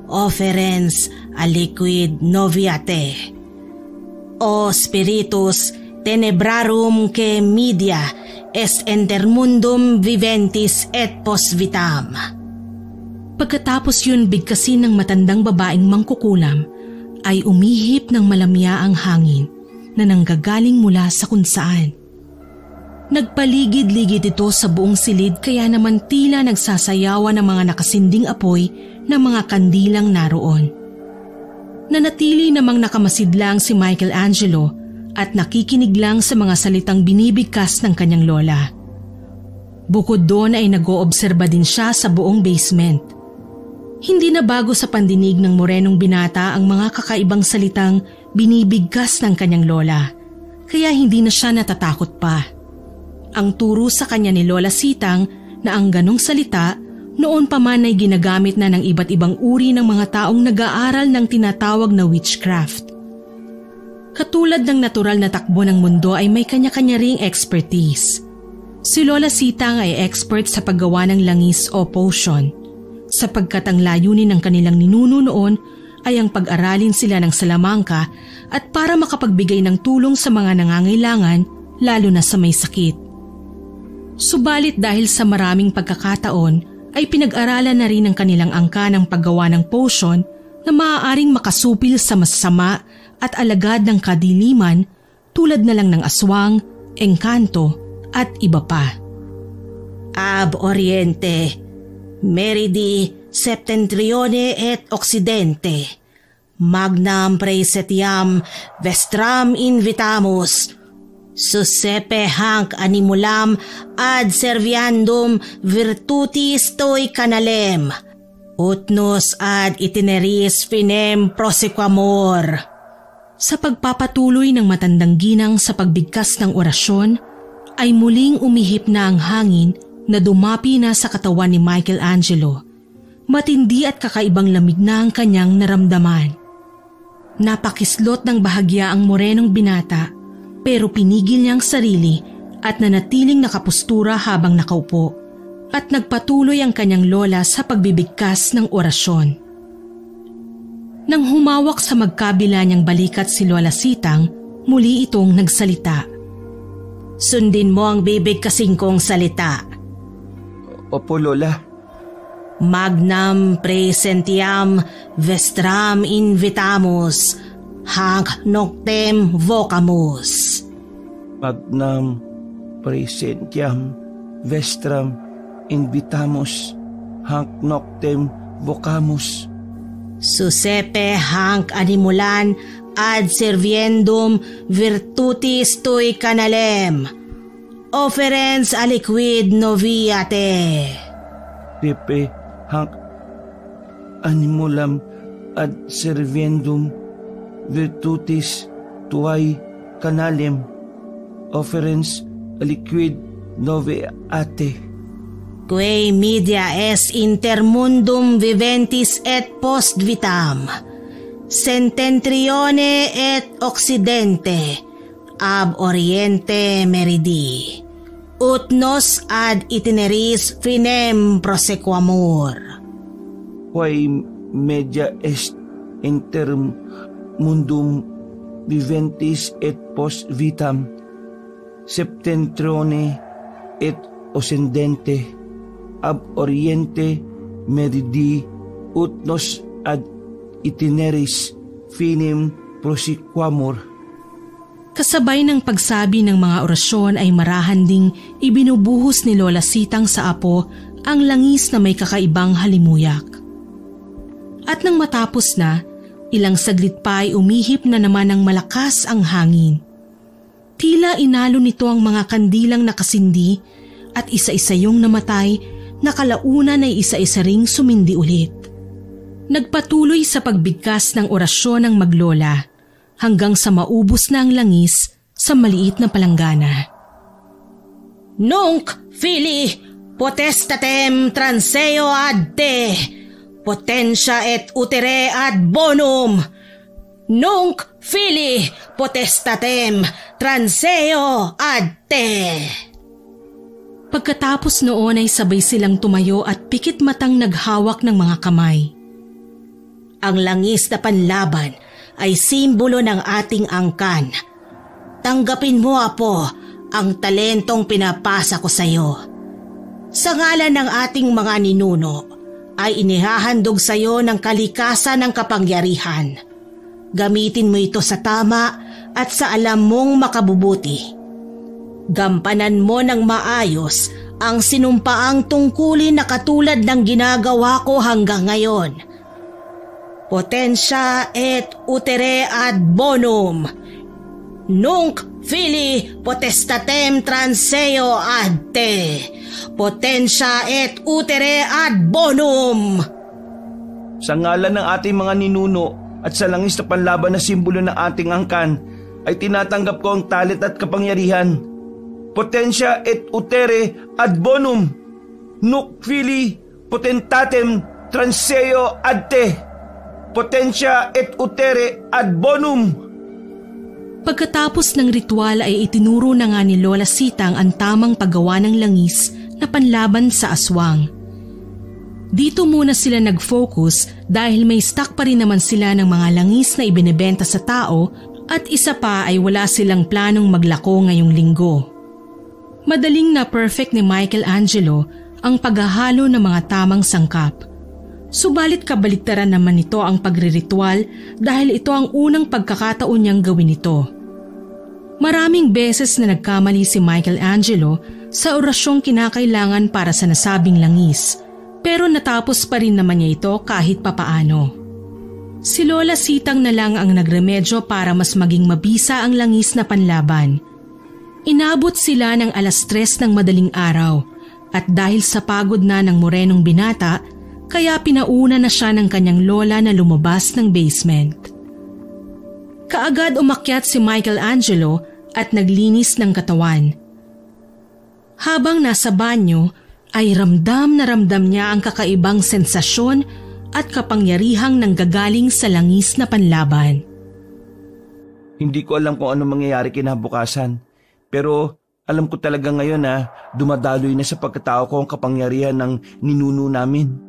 offerens aliquid noviate. O spiritus tenebrarum que media est intermundum viventis et post vitam. Pagkatapos yun bigkasin ng matandang babaeng mangkukulam, ay umihip ng malamya ang hangin na nanggagaling mula sa kung saan. Nagpaligid-ligid ito sa buong silid kaya naman tila nagsasayawan ng mga nakasinding apoy ng mga kandilang naroon. Nanatili namang nakamasidlang si Michelangelo at nakikinig lang sa mga salitang binibigkas ng kanyang lola. Bukod doon ay nag-oobserba din siya sa buong basement. Hindi na bago sa pandinig ng morenong binata ang mga kakaibang salitang binibigkas ng kanyang lola, kaya hindi na siya natatakot pa. Ang turo sa kanya ni Lola Sitang na ang ganong salita noon pa man ay ginagamit na ng iba't ibang uri ng mga taong nag-aaral ng tinatawag na witchcraft. Katulad ng natural na takbo ng mundo ay may kanya-kanya ring expertise. Si Lola Sitang ay expert sa paggawa ng langis o potion, sapagkat ang layunin ng kanilang ninuno noon ay ang pag-aralin sila ng salamangka at para makapagbigay ng tulong sa mga nangangailangan lalo na sa may sakit. Subalit dahil sa maraming pagkakataon ay pinag-aralan na rin ng kanilang angka ng paggawa ng potion na maaaring makasupil sa masasama at alagad ng kadiliman tulad na lang ng aswang, engkanto at iba pa. Ab Oriente, Meridi Septentrione et Occidente, Magnam praesetiam vestram invitamus, Susepe hanc animulam ad serviandum virtutis toi canalem, utnus ad itineris finem prosequamur. Sa pagpapatuloy ng matandang ginang sa pagbigkas ng orasyon, ay muling umihip na ang hangin na dumapi na sa katawan ni Michelangelo. Matindi at kakaibang lamig na ang kanyang naramdaman. Napakislot ng bahagya ang morenong binata pero pinigil niya ang sarili at nanatiling nakapustura habang nakaupo at nagpatuloy ang kanyang lola sa pagbibigkas ng orasyon. Nang humawak sa magkabila niyang balikat si Lola Sitang, muli itong nagsalita. Sundin mo ang bibigkasin kong salita. Opo, Lola. Magnam praesentiam vestram invitamus, hanc noctem vocamus. Magnam praesentiam vestram invitamus, hanc noctem vocamus. Susepe hanc animulan ad serviendum virtutis tui canalem, offerens aliquid noviate. Pepe hanc animulam ad serviendum virtutis tuae canalem offerens aliquid nove ate. Quae media est intermundum viventis et post vitam, septentrione et occidente, ab oriente meridi, ut nos ad itineris finem prosequamur. Quae media est inter mundum viventis et post vitam, septentrione et occidente, ab oriente meridi, ut nos ad itineris finem prosequamur. Kasabay ng pagsabi ng mga orasyon ay marahan ding ibinubuhos ni Lola Sitang sa apo ang langis na may kakaibang halimuyak. At nang matapos na, ilang saglit pa ay umihip na naman ng malakas ang hangin. Tila inalo nito ang mga kandilang nakasindi at isa-isa yung namatay na kalaunan ay isa-isa ring sumindi ulit. Nagpatuloy sa pagbigkas ng orasyon ng maglola hanggang sa maubos na ang langis sa maliit na palanggana. Nunc fili potestatem transeo ad te, potentia et utere ad bonum. Nunc fili potestatem transeo ad te. Pagkatapos noon ay sabay silang tumayo at pikit matang naghawak ng mga kamay. Ang langis na panlaban ay simbolo ng ating angkan. Tanggapin mo, Apo, ang talentong pinapasa ko sa iyo. Sa ngalan ng ating mga ninuno, ay inihahandog sa iyo ng kalikasan ng kapangyarihan. Gamitin mo ito sa tama at sa alam mong makabubuti. Gampanan mo ng maayos ang sinumpaang tungkulin na katulad ng ginagawa ko hanggang ngayon. Potentia et utere ad bonum. Nunc fili potestatem transeo ad te, potentia et utere ad bonum. Sa ngalan ng ating mga ninuno at sa langis na panlaban na simbolo ng ating angkan, ay tinatanggap ko ang talent at kapangyarihan. Potentia et utere ad bonum. Nunc fili potentatem transeo ad te, potentia et utere ad bonum. Pagkatapos ng ritual ay itinuro na nga ni Lola Sitang ang tamang paggawa ng langis na panlaban sa aswang. Dito muna sila nag-focus dahil may stock pa rin naman sila ng mga langis na ibinebenta sa tao at isa pa ay wala silang planong maglako ngayong linggo. Madaling na perfect ni Michelangelo ang paghahalo ng mga tamang sangkap. Subalit kabaliktaran naman nito ang pagriritual dahil ito ang unang pagkakataon niyang gawin ito. Maraming beses na nagkamali si Michelangelo sa orasyong kinakailangan para sa nasabing langis, pero natapos pa rin naman niya ito kahit papaano. Si Lola Sitang na lang ang nagremedyo para mas maging mabisa ang langis na panlaban. Inabot sila ng 3:00 ng madaling araw at dahil sa pagod na ng morenong binata, kaya pinauna na siya ng kanyang lola na lumabas ng basement. Kaagad umakyat si Michelangelo at naglinis ng katawan. Habang nasa banyo ay ramdam na ramdam niya ang kakaibang sensasyon at kapangyarihang nanggagaling sa langis na panlaban. Hindi ko alam kung ano mangyayari kinabukasan, pero alam ko talaga ngayon na dumadaloy na sa pagkatao ko ang kapangyarihan ng ninuno namin.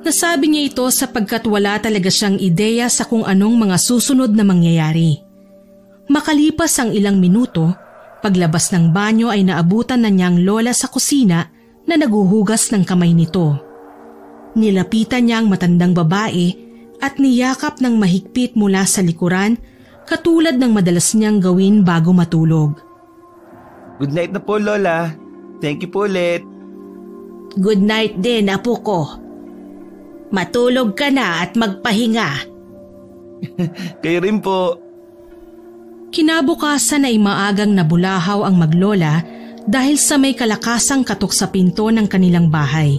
Nasabi niya ito sapagkat wala talaga siyang ideya sa kung anong mga susunod na mangyayari. Makalipas ang ilang minuto, paglabas ng banyo ay naabutan na niyang lola sa kusina na naguhugas ng kamay nito. Nilapitan niya ang matandang babae at niyakap ng mahigpit mula sa likuran katulad ng madalas niyang gawin bago matulog. Good night na po, Lola. Thank you po ulit. Good night din, apo ko. Matulog ka na at magpahinga. Kayo rin po. Kinabukasan ay maagang nabulahaw ang maglola dahil sa may kalakasang katok sa pinto ng kanilang bahay.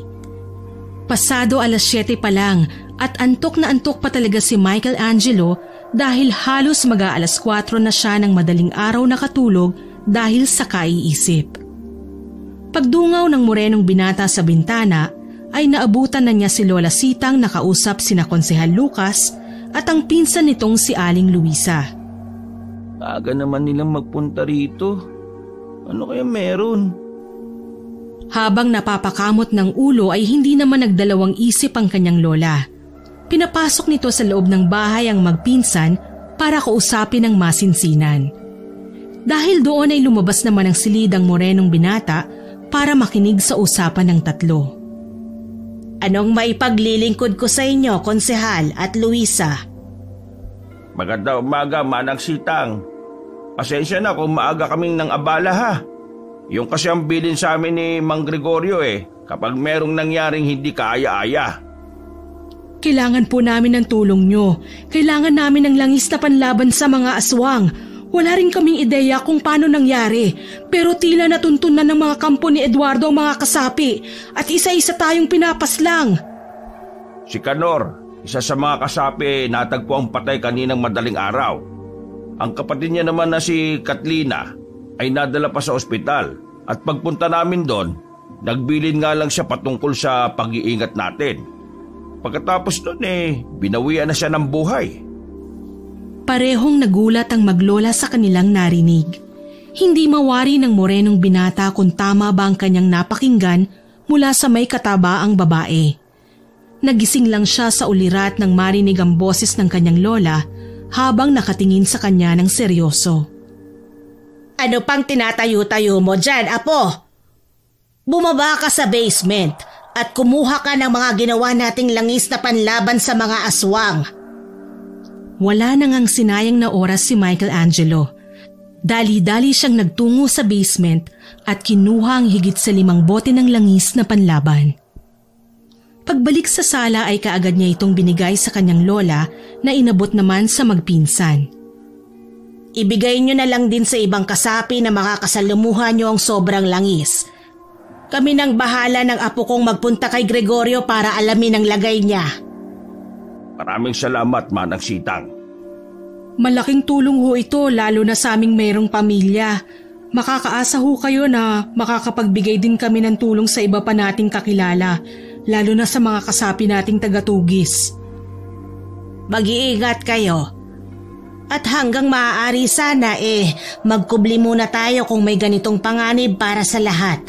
Pasado 7:00 pa lang at antok na antok pa talaga si Michelangelo dahil halos mag-aalas 4 na siya ng madaling araw nakatulog dahil sa kaiisip. Pagdungaw ng morenong binata sa bintana ay naabutan na niya si Lola Sitang nakausap sina Konsehal Lucas at ang pinsan nitong si Aling Luisa. Aga naman nilang magpunta rito. Ano kaya meron? Habang napapakamot ng ulo ay hindi naman nagdalawang isip ang kanyang lola. Pinapasok nito sa loob ng bahay ang magpinsan para kausapin ang masinsinan. Dahil doon ay lumabas naman ang silid ang morenong binata para makinig sa usapan ng tatlo. Anong maipaglilingkod ko sa inyo, Konsehal at Luisa? Magandang umaga, Manang Sitang. Pasensya na kung maaga kaming nang abala ha. Yung kasi ang bilin sa amin ni Mang Gregorio kapag merong nangyaring hindi kaaya-aya. Kailangan po namin ng tulong nyo. Kailangan namin ng langis na panlaban sa mga aswang. Wala rin kaming ideya kung paano nangyari. Pero tila natuntun na ng mga kampo ni Eduardo ang mga kasapi at isa-isa tayong pinapaslang. Si Canor, isa sa mga kasapi, natagpo ang patay kaninang madaling araw. Ang kapatid niya naman na si Catlina ay nadala pa sa ospital at pagpunta namin doon, nagbilin nga lang siya patungkol sa pag-iingat natin. Pagkatapos doon binawian na siya ng buhay. Parehong nagulat ang maglola sa kanilang narinig. Hindi mawari ng morenong binata kung tama ba ang kanyang napakinggan mula sa may kataba ang babae. Nagising lang siya sa ulirat nang marinig ang boses ng kanyang lola habang nakatingin sa kanya ng seryoso. Ano pang tinatayo-tayo mo dyan, Apo? Bumaba ka sa basement at kumuha ka ng mga ginawa nating langis na panlaban sa mga aswang. Wala nang ang sinayang na oras si Michelangelo. Dali-dali siyang nagtungo sa basement at kinuha ang higit sa 5 bote ng langis na panlaban. Pagbalik sa sala ay kaagad niya itong binigay sa kanyang lola na inabot naman sa magpinsan. Ibigay nyo na lang din sa ibang kasapi na makakasalumuhan nyo ang sobrang langis. Kami nang bahala ng apo kong magpunta kay Gregorio para alamin ang lagay niya. Maraming salamat, Manang Sitang. Malaking tulong ho ito lalo na sa aming mayroong pamilya. Makakaasa ho kayo na makakapagbigay din kami ng tulong sa iba pa nating kakilala, lalo na sa mga kasapi nating tagatugis. Mag-iingat kayo. At hanggang maaari sana magkubli muna tayo kung may ganitong panganib para sa lahat.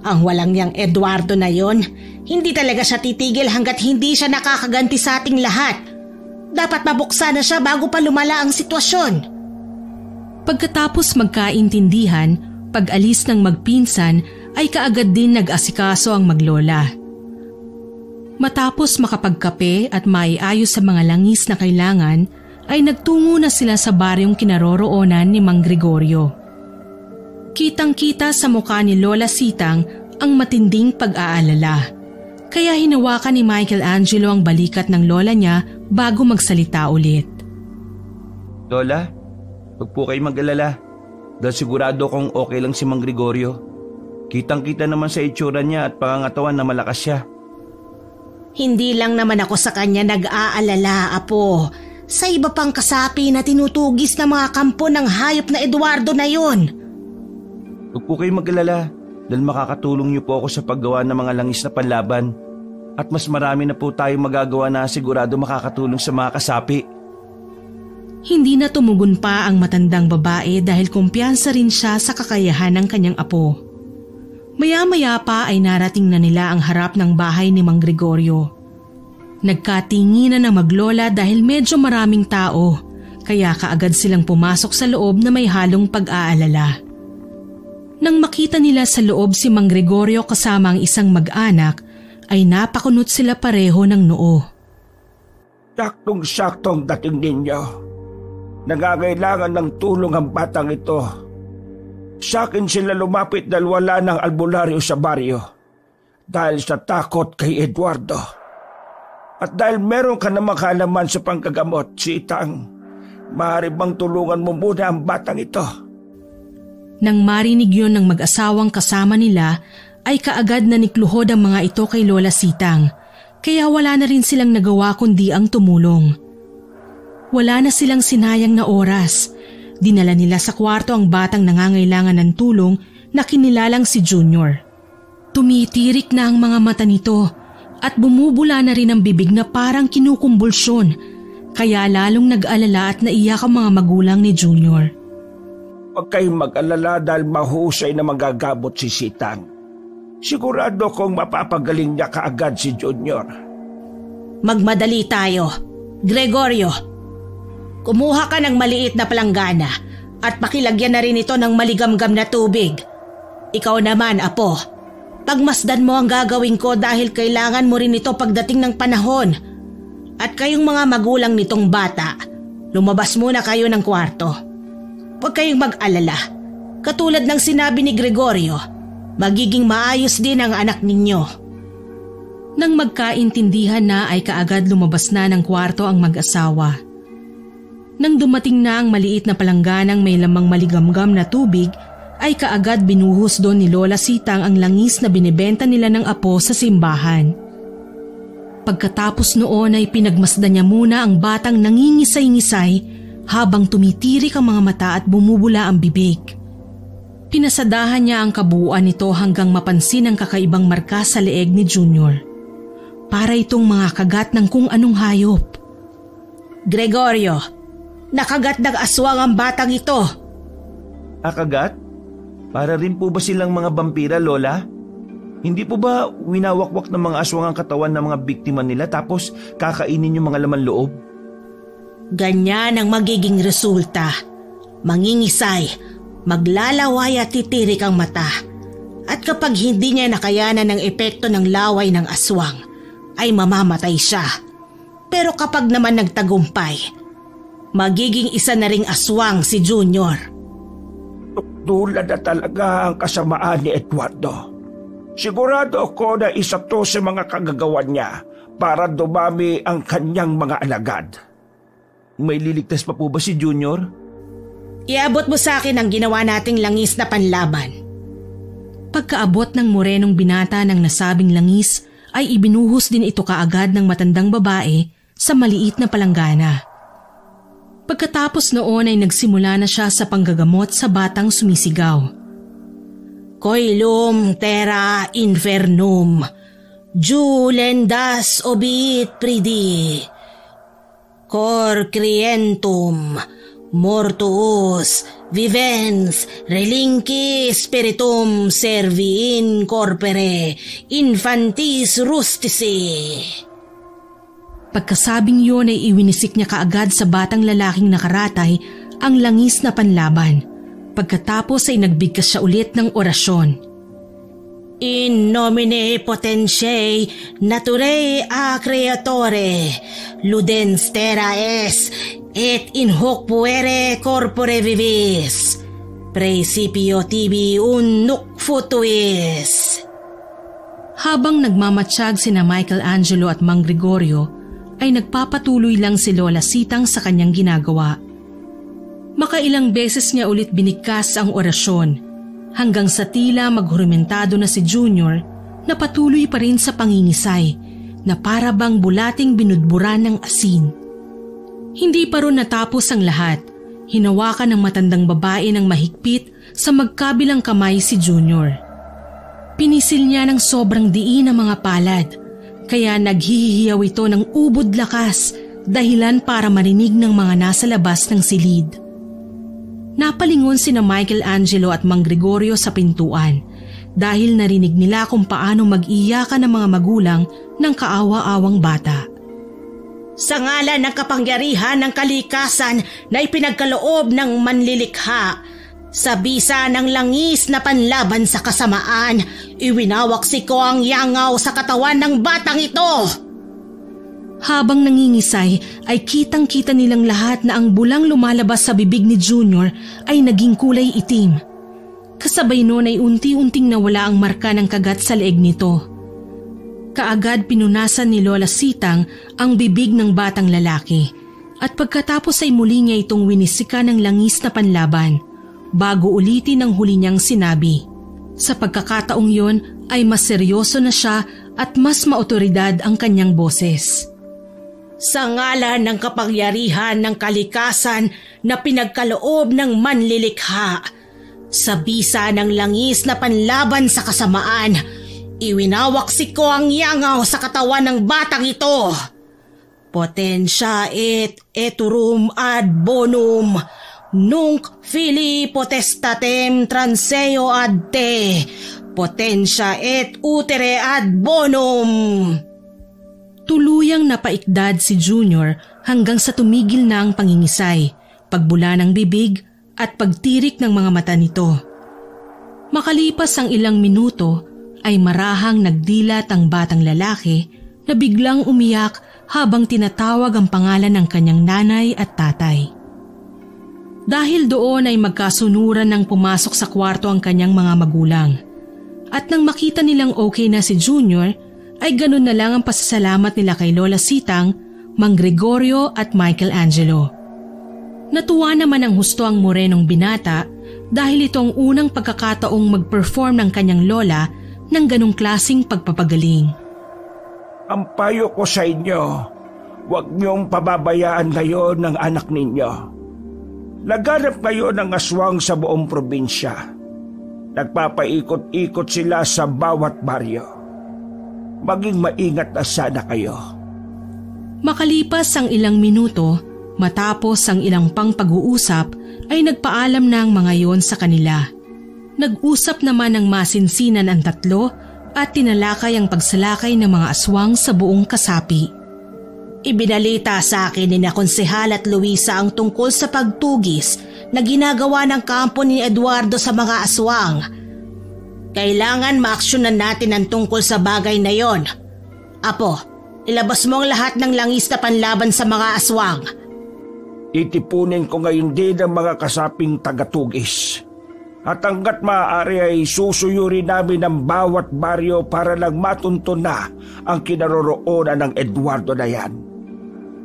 Ang walang niyang Eduardo na yon, hindi talaga siya titigil hanggat hindi siya nakakaganti sa ating lahat. Dapat mabuksan na siya bago pa lumala ang sitwasyon. Pagkatapos magkaintindihan, pag-alis ng magpinsan ay kaagad din nag-asikaso ang maglola. Matapos makapagkape at maiayos sa mga langis na kailangan, ay nagtungo na sila sa baryong kinaroroonan ni Mang Gregorio. Kitang-kita sa mukha ni Lola Sitang ang matinding pag-aalala. Kaya hinawakan ni Michelangelo ang balikat ng lola niya bago magsalita ulit. Lola, huwag po kayo mag-alala. Dahil sigurado kong okay lang si Mang Gregorio. Kitang-kita naman sa itsura niya at pangangatawan na malakas siya. Hindi lang naman ako sa kanya nag-aalala, Apo. Sa iba pang kasapi na tinutugis ng mga kampo ng hayop na Eduardo na yon. Huwag po kayo mag-alala dahil makakatulong niyo po ako sa paggawa ng mga langis na panlaban. At mas marami na po tayong magagawa na sigurado makakatulong sa mga kasapi. Hindi na tumugon pa ang matandang babae dahil kumpiyansa rin siya sa kakayahan ng kanyang apo. Maya-maya pa ay narating na nila ang harap ng bahay ni Mang Gregorio. Nagkatinginan na maglola dahil medyo maraming tao, kaya kaagad silang pumasok sa loob na may halong pag-aalala. Nang makita nila sa loob si Mang Gregorio kasama ang isang mag-anak, ay napakunot sila pareho ng noo. Saktong-saktong dating ninyo. Nangangailangan ng tulong ang batang ito. Sa akin sila lumapit dahil wala ng albularyo sa baryo. Dahil sa takot kay Eduardo. At dahil meron ka namang kaalaman sa pangkagamot, Sitang, maaari bang tulungan mo muna ang batang ito? Nang marinig yun ng mag-asawang kasama nila, ay kaagad na nikluhod ang mga ito kay Lola Sitang Kaya wala na rin silang nagawa kundi ang tumulong. Wala na silang sinayang na oras. Dinala nila sa kwarto ang batang nangangailangan ng tulong na kinilalang si Junior. Tumitirik na ang mga mata nito at bumubula na rin ang bibig na parang kinukumbulsyon, kaya lalong nag-alala at naiyak ang mga magulang ni Junior. Huwag kayong mag-alala dahil mahusay na magagamot si Sitang. Sigurado kong mapapagaling niya kaagad si Junior. Magmadali tayo. Gregorio, kumuha ka ng maliit na palanggana at pakilagyan na rin ito ng maligamgam na tubig. Ikaw naman, Apo, pagmasdan mo ang gagawin ko dahil kailangan mo rin ito pagdating ng panahon. At kayong mga magulang nitong bata, lumabas muna kayo ng kwarto. Huwag kayong mag-alala. Katulad ng sinabi ni Gregorio, magiging maayos din ang anak ninyo. Nang magkaintindihan na ay kaagad lumabas na ng kwarto ang mag-asawa. Nang dumating na ang maliit na palangganang may lamang maligamgam na tubig, ay kaagad binuhos doon ni Lola Sitang ang langis na binibenta nila ng apo sa simbahan. Pagkatapos noon ay pinagmasdan niya muna ang batang nangingisay-ngisay habang tumitirik ang mga mata at bumubula ang bibig. Pinasadahan niya ang kabuuan nito hanggang mapansin ang kakaibang marka sa leeg ni Junior. Para itong mga kagat ng kung anong hayop. Gregorio, nakagat ng aswang ang batang ito. Kagat? Para rin po ba silang mga vampira, Lola? Hindi po ba winawakwak ng mga aswang ang katawan ng mga biktima nila tapos kakainin yung mga laman loob? Ganyan ang magiging resulta. Mangingisay, maglalaway at titirik ang mata. At kapag hindi niya nakayanan ng epekto ng laway ng aswang, ay mamamatay siya. Pero kapag naman nagtagumpay, magiging isa na ring aswang si Junior. Tulad na talaga ang kasamaan ni Eduardo. Sigurado ako na isa to sa mga kagagawan niya para dumami ang kanyang mga alagad. May liligtas pa po ba si Junior? Iabot mo sa akin ang ginawa nating langis na panlaban. Pagkaabot ng morenong binata ng nasabing langis, ay ibinuhos din ito kaagad ng matandang babae sa maliit na palanggana. Pagkatapos noon ay nagsimula na siya sa panggagamot sa batang sumisigaw. Coelum terra infernum, julendas obiit pridi, cor crientum, mortuus, vivens, relinqui spiritum servi in corpore, infantis rustici. Pagkasabing yun ay iwinisik niya kaagad sa batang lalaking nakaratay ang langis na panlaban. Pagkatapos ay nagbigkas siya ulit ng orasyon. In nomine potentiae naturae a creatore, ludens terra es, et in hoc puere corpore vivis, principio tibi nuc futuis. Habang nagmamatsyag sina Michelangelo at Mang Gregorio, ay nagpapatuloy lang si Lola Sitang sa kanyang ginagawa. Makailang beses niya ulit binigkas ang orasyon hanggang sa tila maghurumentado na si Junior na patuloy pa rin sa pangingisay na para bang bulating binudburan ng asin. Hindi pa rin natapos ang lahat. Hinawakan ng matandang babae ng mahigpit sa magkabilang kamay si Junior. Pinisil niya ng sobrang diin ang mga palad, kaya naghihiyaw ito ng ubod lakas dahilan para marinig ng mga nasa labas ng silid. Napalingon sina Michelangelo at Mang Gregorio sa pintuan dahil narinig nila kung paano mag-iyakan ng mga magulang ng kaawa-awang bata. Sa ngalan ng kapangyarihan ng kalikasan na ipinagkaloob ng manlilikha, sa bisa ng langis na panlaban sa kasamaan, iwinawaksi ko ang yangaw sa katawan ng batang ito. Habang nangingisay ay kitang-kita nilang lahat na ang bulang lumalabas sa bibig ni Junior ay naging kulay itim. Kasabay noon ay unti-unting nawala ang marka ng kagat sa leeg nito. Kaagad pinunasan ni Lola Sitang ang bibig ng batang lalaki at pagkatapos ay muli niya itong winisika ng langis na panlaban bago ulitin ang huli niyang sinabi. Sa pagkakataong yon ay mas seryoso na siya at mas maotoridad ang kanyang boses. Sa ngalan ng kapangyarihan ng kalikasan na pinagkaloob ng manlilikha, sa bisa ng langis na panlaban sa kasamaan, iwinawaksi ko ang yangaw sa katawan ng batang ito. Potensya et eturum ad bonum, nunc fili potestatem transeo ad te, potensya et utere ad bonum. Tuluyang napaikdad si Junior hanggang sa tumigil na ang pangingisay, pagbula ng bibig at pagtirik ng mga mata nito. Makalipas ang ilang minuto ay marahang nagdilat ang batang lalaki na biglang umiyak habang tinatawag ang pangalan ng kanyang nanay at tatay. Dahil doon ay magkasunuran ng pumasok sa kwarto ang kanyang mga magulang. At nang makita nilang okay na si Junior, ay ganun na lang ang pasasalamat nila kay Lola Sitang, Mang Gregorio at Michelangelo. Natuwa naman ang husto ang morenong binata dahil ito ang unang pagkakataong mag-perform ng kanyang lola ng ganong klasing pagpapagaling. Ang payo ko sa inyo, huwag niyong pababayaan ngayon ng anak ninyo. Naghanap kayo ng aswang sa buong probinsya. Nagpapaikot-ikot sila sa bawat baryo. Maging maingat na sana kayo. Makalipas ang ilang minuto, matapos ang ilang pang pag-uusap, ay nagpaalam na ang mga yon sa kanila. Nag-usap naman ng masinsinan ang tatlo at tinalakay ang pagsalakay ng mga aswang sa buong kasapi. Ibinalita sa akin ni Konsehal at Luisa ang tungkol sa pagtugis na ginagawa ng kampo ni Eduardo sa mga aswang. Kailangan maaksyonan natin ang tungkol sa bagay na yon. Apo, ilabas mo ang lahat ng langis na panlaban sa mga aswang. Itipunin ko ngayon din ang mga kasaping tagatugis. At hanggat maaari ay susuyurin namin ang bawat baryo para lang matunton na ang kinaroroonan ng Eduardo na yan.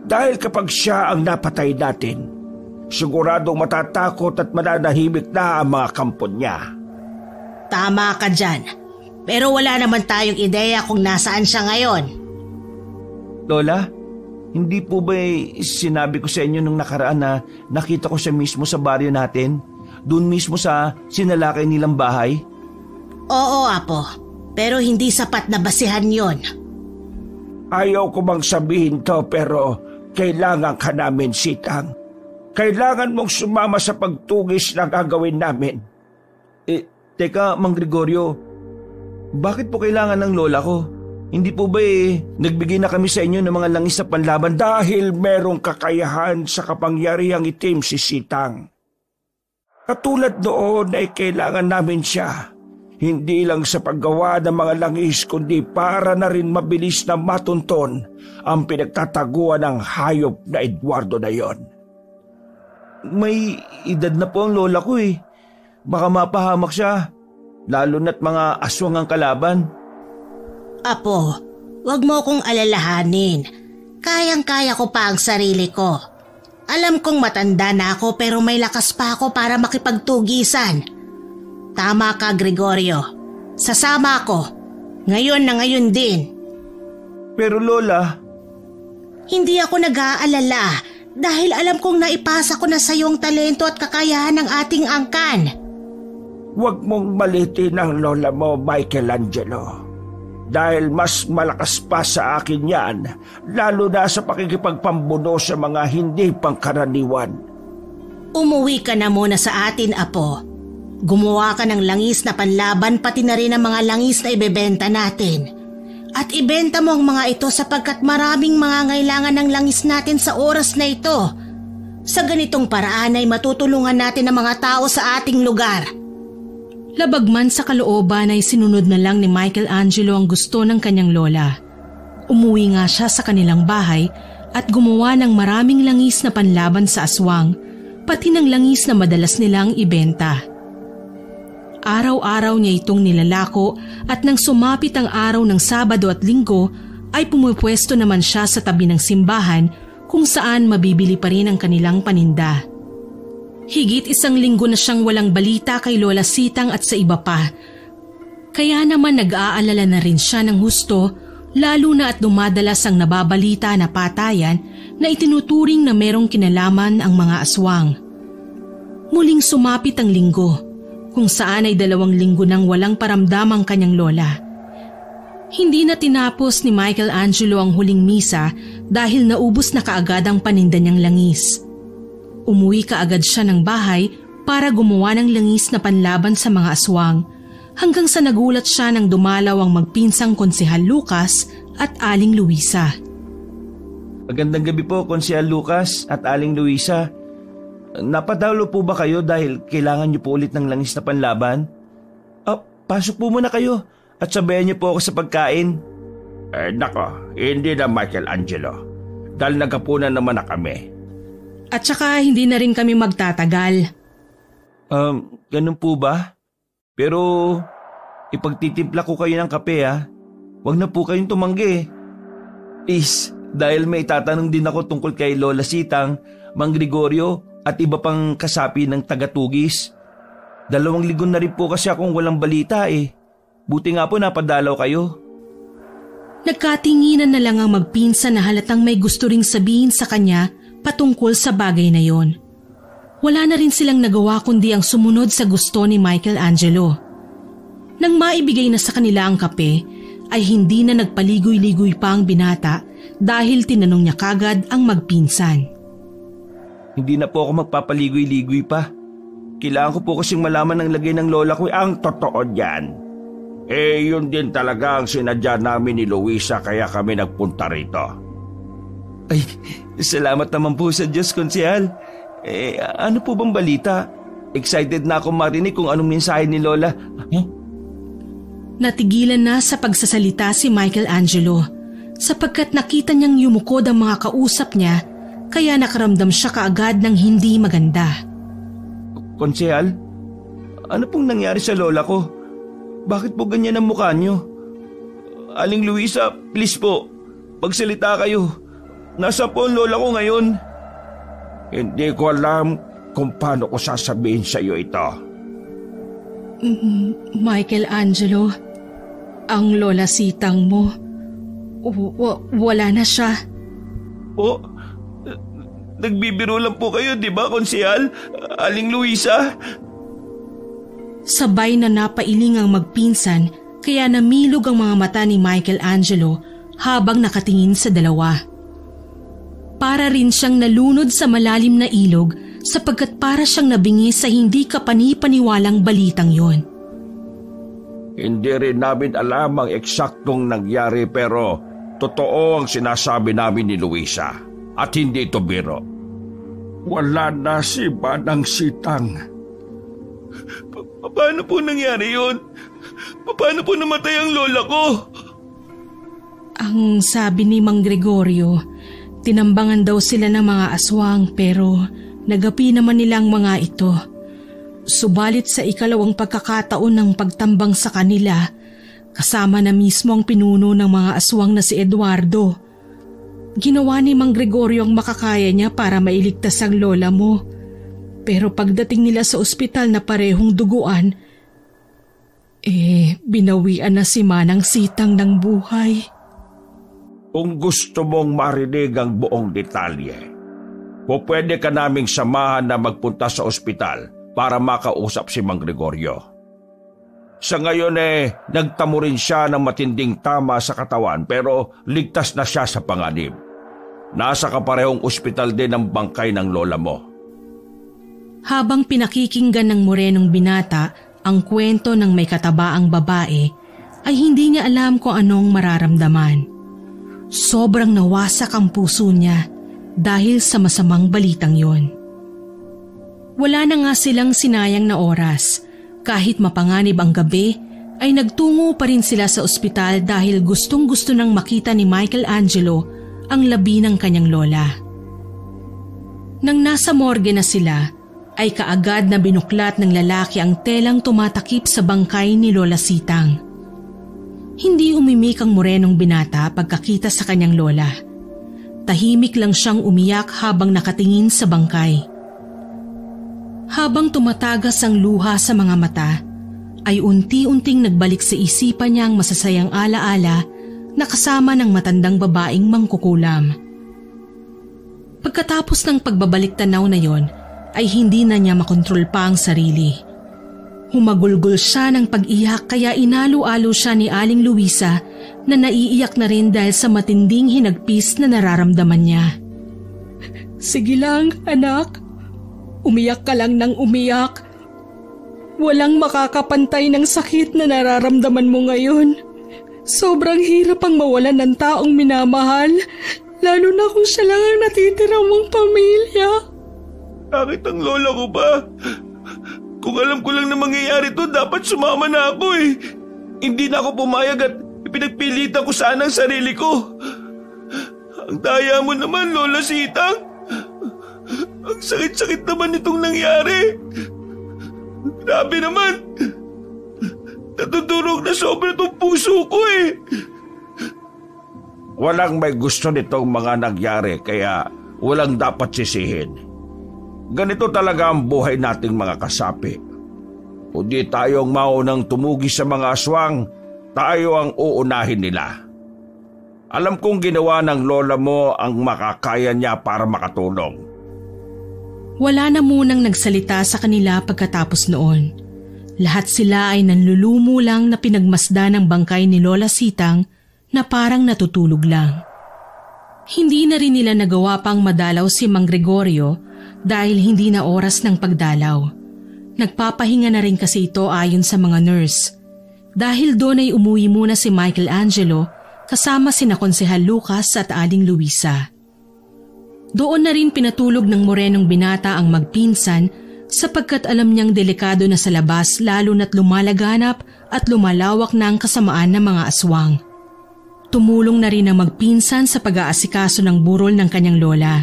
Dahil kapag siya ang napatay natin, siguradong matatakot at mananahimik na ang mga kampo niya. Tama ka dyan. Pero wala naman tayong ideya kung nasaan siya ngayon. Lola, hindi po ba sinabi ko sa inyo nung nakaraan na nakita ko siya mismo sa baryo natin? Doon mismo sa sinalakay nilang bahay? Oo, Apo. Pero hindi sapat na basihan yon. Ayaw ko bang sabihin to pero kailangan ka namin, Sitang. Kailangan mong sumama sa pagtugis na gagawin namin. Teka, Mang Gregorio, bakit po kailangan ng lola ko? Hindi po ba nagbigay na kami sa inyo ng mga langis sa panlaban? Dahil merong kakayahan sa kapangyarihang itim si Sitang. Katulad noon ay kailangan namin siya. Hindi lang sa paggawa ng mga langis kundi para na rin mabilis na matunton ang pinagtataguan ng hayop na Eduardo na yon. May edad na po ang lola ko Baka mapahamak siya, lalo na't mga aswang ang kalaban. Apo, wag mo kong alalahanin. Kayang-kaya ko pa ang sarili ko. Alam kong matanda na ako pero may lakas pa ako para makipagtugisan. Tama ka, Gregorio. Sasama ako. Ngayon na ngayon din. Pero Lola... Hindi ako nag-aalala dahil alam kong naipasa ko na sa iyong talento at kakayahan ng ating angkan. Huwag mong malitin ang lola mo, Michelangelo. Dahil mas malakas pa sa akin yan, lalo na sa pakikipagpambuno sa mga hindi pangkaraniwan. Umuwi ka na muna sa atin, Apo. Gumawa ka ng langis na panlaban pati na rin ang mga langis na ibebenta natin. At ibenta mo ang mga ito sapagkat maraming mga ngailangan ng langis natin sa oras na ito. Sa ganitong paraan ay matutulungan natin ang mga tao sa ating lugar. Labagman sa kalooban ay sinunod na lang ni Michelangelo ang gusto ng kanyang lola. Umuwi nga siya sa kanilang bahay at gumawa ng maraming langis na panlaban sa aswang, pati ng langis na madalas nilang ibenta. Araw-araw niya itong nilalako at nang sumapit ang araw ng Sabado at Linggo ay pumupwesto naman siya sa tabi ng simbahan kung saan mabibili pa rin ang kanilang paninda. Higit 1 linggo na siyang walang balita kay Lola Sitang at sa iba pa. Kaya naman nag-aalala na rin siya ng husto lalo na at dumadalas ang nababalita na patayan na itinuturing na merong kinalaman ang mga aswang. Muling sumapit ang linggo, kung saan ay 2 linggo nang walang paramdam ang kanyang lola. Hindi na tinapos ni Michelangelo ang huling misa dahil naubos na kaagad ang paninda niyang langis. Umuwi kaagad siya ng bahay para gumawa ng langis na panlaban sa mga aswang, hanggang sa nagulat siya nang dumalaw ang magpinsang Konsehal Lucas at Aling Luisa. Magandang gabi po, Konsehal Lucas at Aling Luisa. Napadalo po ba kayo dahil kailangan niyo po ulit ng langis na panlaban? Pasok po muna kayo at sabayan niyo po ako sa pagkain. Nako, hindi na Michelangelo. Dahil nagkapunan naman na kami. At saka hindi na rin kami magtatagal. Ganun po ba? Pero ipagtitimpla ko kayo ng kape ha. Huwag na po kayong tumanggi. Please, dahil may tatanong din ako tungkol kay Lola Sitang, Mang Gregorio at iba pang kasapi ng taga-Tugis. 2 linggo na rin po kasi akong walang balita eh. Buti nga po napadalaw kayo. Nagkatinginan na lang ang magpinsan na halatang may gusto ring sabihin sa kanya patungkol sa bagay na yon. Wala na rin silang nagawa kundi ang sumunod sa gusto ni Michelangelo. Nang maibigay na sa kanila ang kape, ay hindi na nagpaligoy-ligoy pa ang binata dahil tinanong niya kagad ang magpinsan. Hindi na po ako magpapaligoy-ligoy pa. Kailangan ko po kasing malaman ang lagay ng lola ko. Ang totoo diyan. Yun din talaga ang sinadya namin ni Luisa kaya kami nagpunta rito. Ay, salamat naman po sa Diyos, Konsehal. Ano po bang balita? Excited na ako marinig kung anong mensahe ni Lola. Natigilan na sa pagsasalita si Michelangelo sapagkat nakita niyang yumukod ang mga kausap niya, kaya nakaramdam siya kaagad ng hindi maganda. Konsehal, ano pong nangyari sa lola ko? Bakit po ganyan ang mukha niyo? Aling Luisa, please po, magsalita kayo. Nasa po ang lola ko ngayon? Hindi ko alam kung paano ko sasabihin sa iyo ito. Michelangelo, ang Lola Sitang mo, wala na siya. Nagbibiro lang po kayo, di ba, Konsehal? Aling Luisa? Sabay na napailing ang magpinsan, kaya namilog ang mga mata ni Michelangelo habang nakatingin sa dalawa. Para rin siyang nalunod sa malalim na ilog sapagkat para siyang nabingi sa hindi kapani-paniwalang balitang yon. Hindi rin namin alam ang eksaktong nangyari pero totoo ang sinasabi namin ni Luisa at hindi ito biro. Wala na si Manang Sitang. Paano po nangyari yun? Paano po namatay ang lola ko? Ang sabi ni Mang Gregorio, tinambangan daw sila ng mga aswang pero nagapi naman nilang mga ito. Subalit sa ikalawang pagkakataon ng pagtambang sa kanila, kasama na mismo ang pinuno ng mga aswang na si Eduardo. Ginawa ni Mang Gregorio ang makakaya niya para mailigtas ang lola mo. Pero pagdating nila sa ospital na parehong duguan, binawian na si Manang Sitang ng buhay. Kung gusto mong marinig ang buong detalye, pwede ka naming samahan na magpunta sa ospital para makausap si Mang Gregorio. Sa ngayon nagtamo rin siya ng matinding tama sa katawan pero ligtas na siya sa panganib. Nasa kaparehong ospital din ang bangkay ng lola mo. Habang pinakikinggan ng morenong binata ang kwento ng may katabaang babae, ay hindi niya alam kung anong mararamdaman. Sobrang nawasak ang puso niya dahil sa masamang balitang yon. Wala na nga silang sinayang na oras. Kahit mapanganib ang gabi, ay nagtungo pa rin sila sa ospital dahil gustong-gusto nang makita ni Michelangelo ang labi ng kanyang lola. Nang nasa morgue na sila, ay kaagad na binuklat ng lalaki ang telang tumatakip sa bangkay ni Lola Sitang. Hindi umimik ang morenong binata pagkakita sa kanyang lola. Tahimik lang siyang umiyak habang nakatingin sa bangkay. Habang tumatagas ang luha sa mga mata, ay unti-unting nagbalik sa isipan niya ang masasayang alaala na kasama ng matandang babaeng mangkukulam. Pagkatapos ng pagbabalik tanaw na yon ay hindi na niya makontrol pa ang sarili. Humagulgol siya ng pag-iyak kaya inalo-alo siya ni Aling Luisa na naiiyak na rin dahil sa matinding hinagpis na nararamdaman niya. Sige lang, anak. Umiyak ka lang ng umiyak. Walang makakapantay ng sakit na nararamdaman mo ngayon. Sobrang hirap ang mawalan ng taong minamahal, lalo na kung siya lang ang natitira mong pamilya. Bakit ang lola ko ba? Kung alam ko lang na mangyayari to, dapat sumama na ako eh. Hindi na ako pumayag at pinagpilitan ko sana ang sarili ko. Ang daya mo naman, Lola Sitang. Ang sakit-sakit naman itong nangyari. Grabe naman. Natutulog na sobra itong puso ko eh. Walang may gusto nitong mga nangyari kaya walang dapat sisihin. Ganito talaga ang buhay nating mga kasapi. Kung di tayong maunang tumugi sa mga aswang, tayo ang uunahin nila. Alam kong ginawa ng lola mo ang makakaya niya para makatulong. Wala na munang nagsalita sa kanila pagkatapos noon. Lahat sila ay nanlulumo lang na pinagmasdan ng bangkay ni Lola Sitang na parang natutulog lang. Hindi na rin nila nagawa pang madalaw si Mang Gregorio dahil hindi na oras ng pagdalaw. Nagpapahinga na rin kasi ito ayon sa mga nurse. Dahil doon ay umuwi muna si Michelangelo kasama sina Konsehal Lucas at Aling Luisa. Doon na rin pinatulog ng morenong binata ang magpinsan sapagkat alam niyang delikado na sa labas lalo na't lumalaganap at lumalawak na ang kasamaan ng mga aswang. Tumulong na rin ang magpinsan sa pag-aasikaso ng burol ng kanyang lola.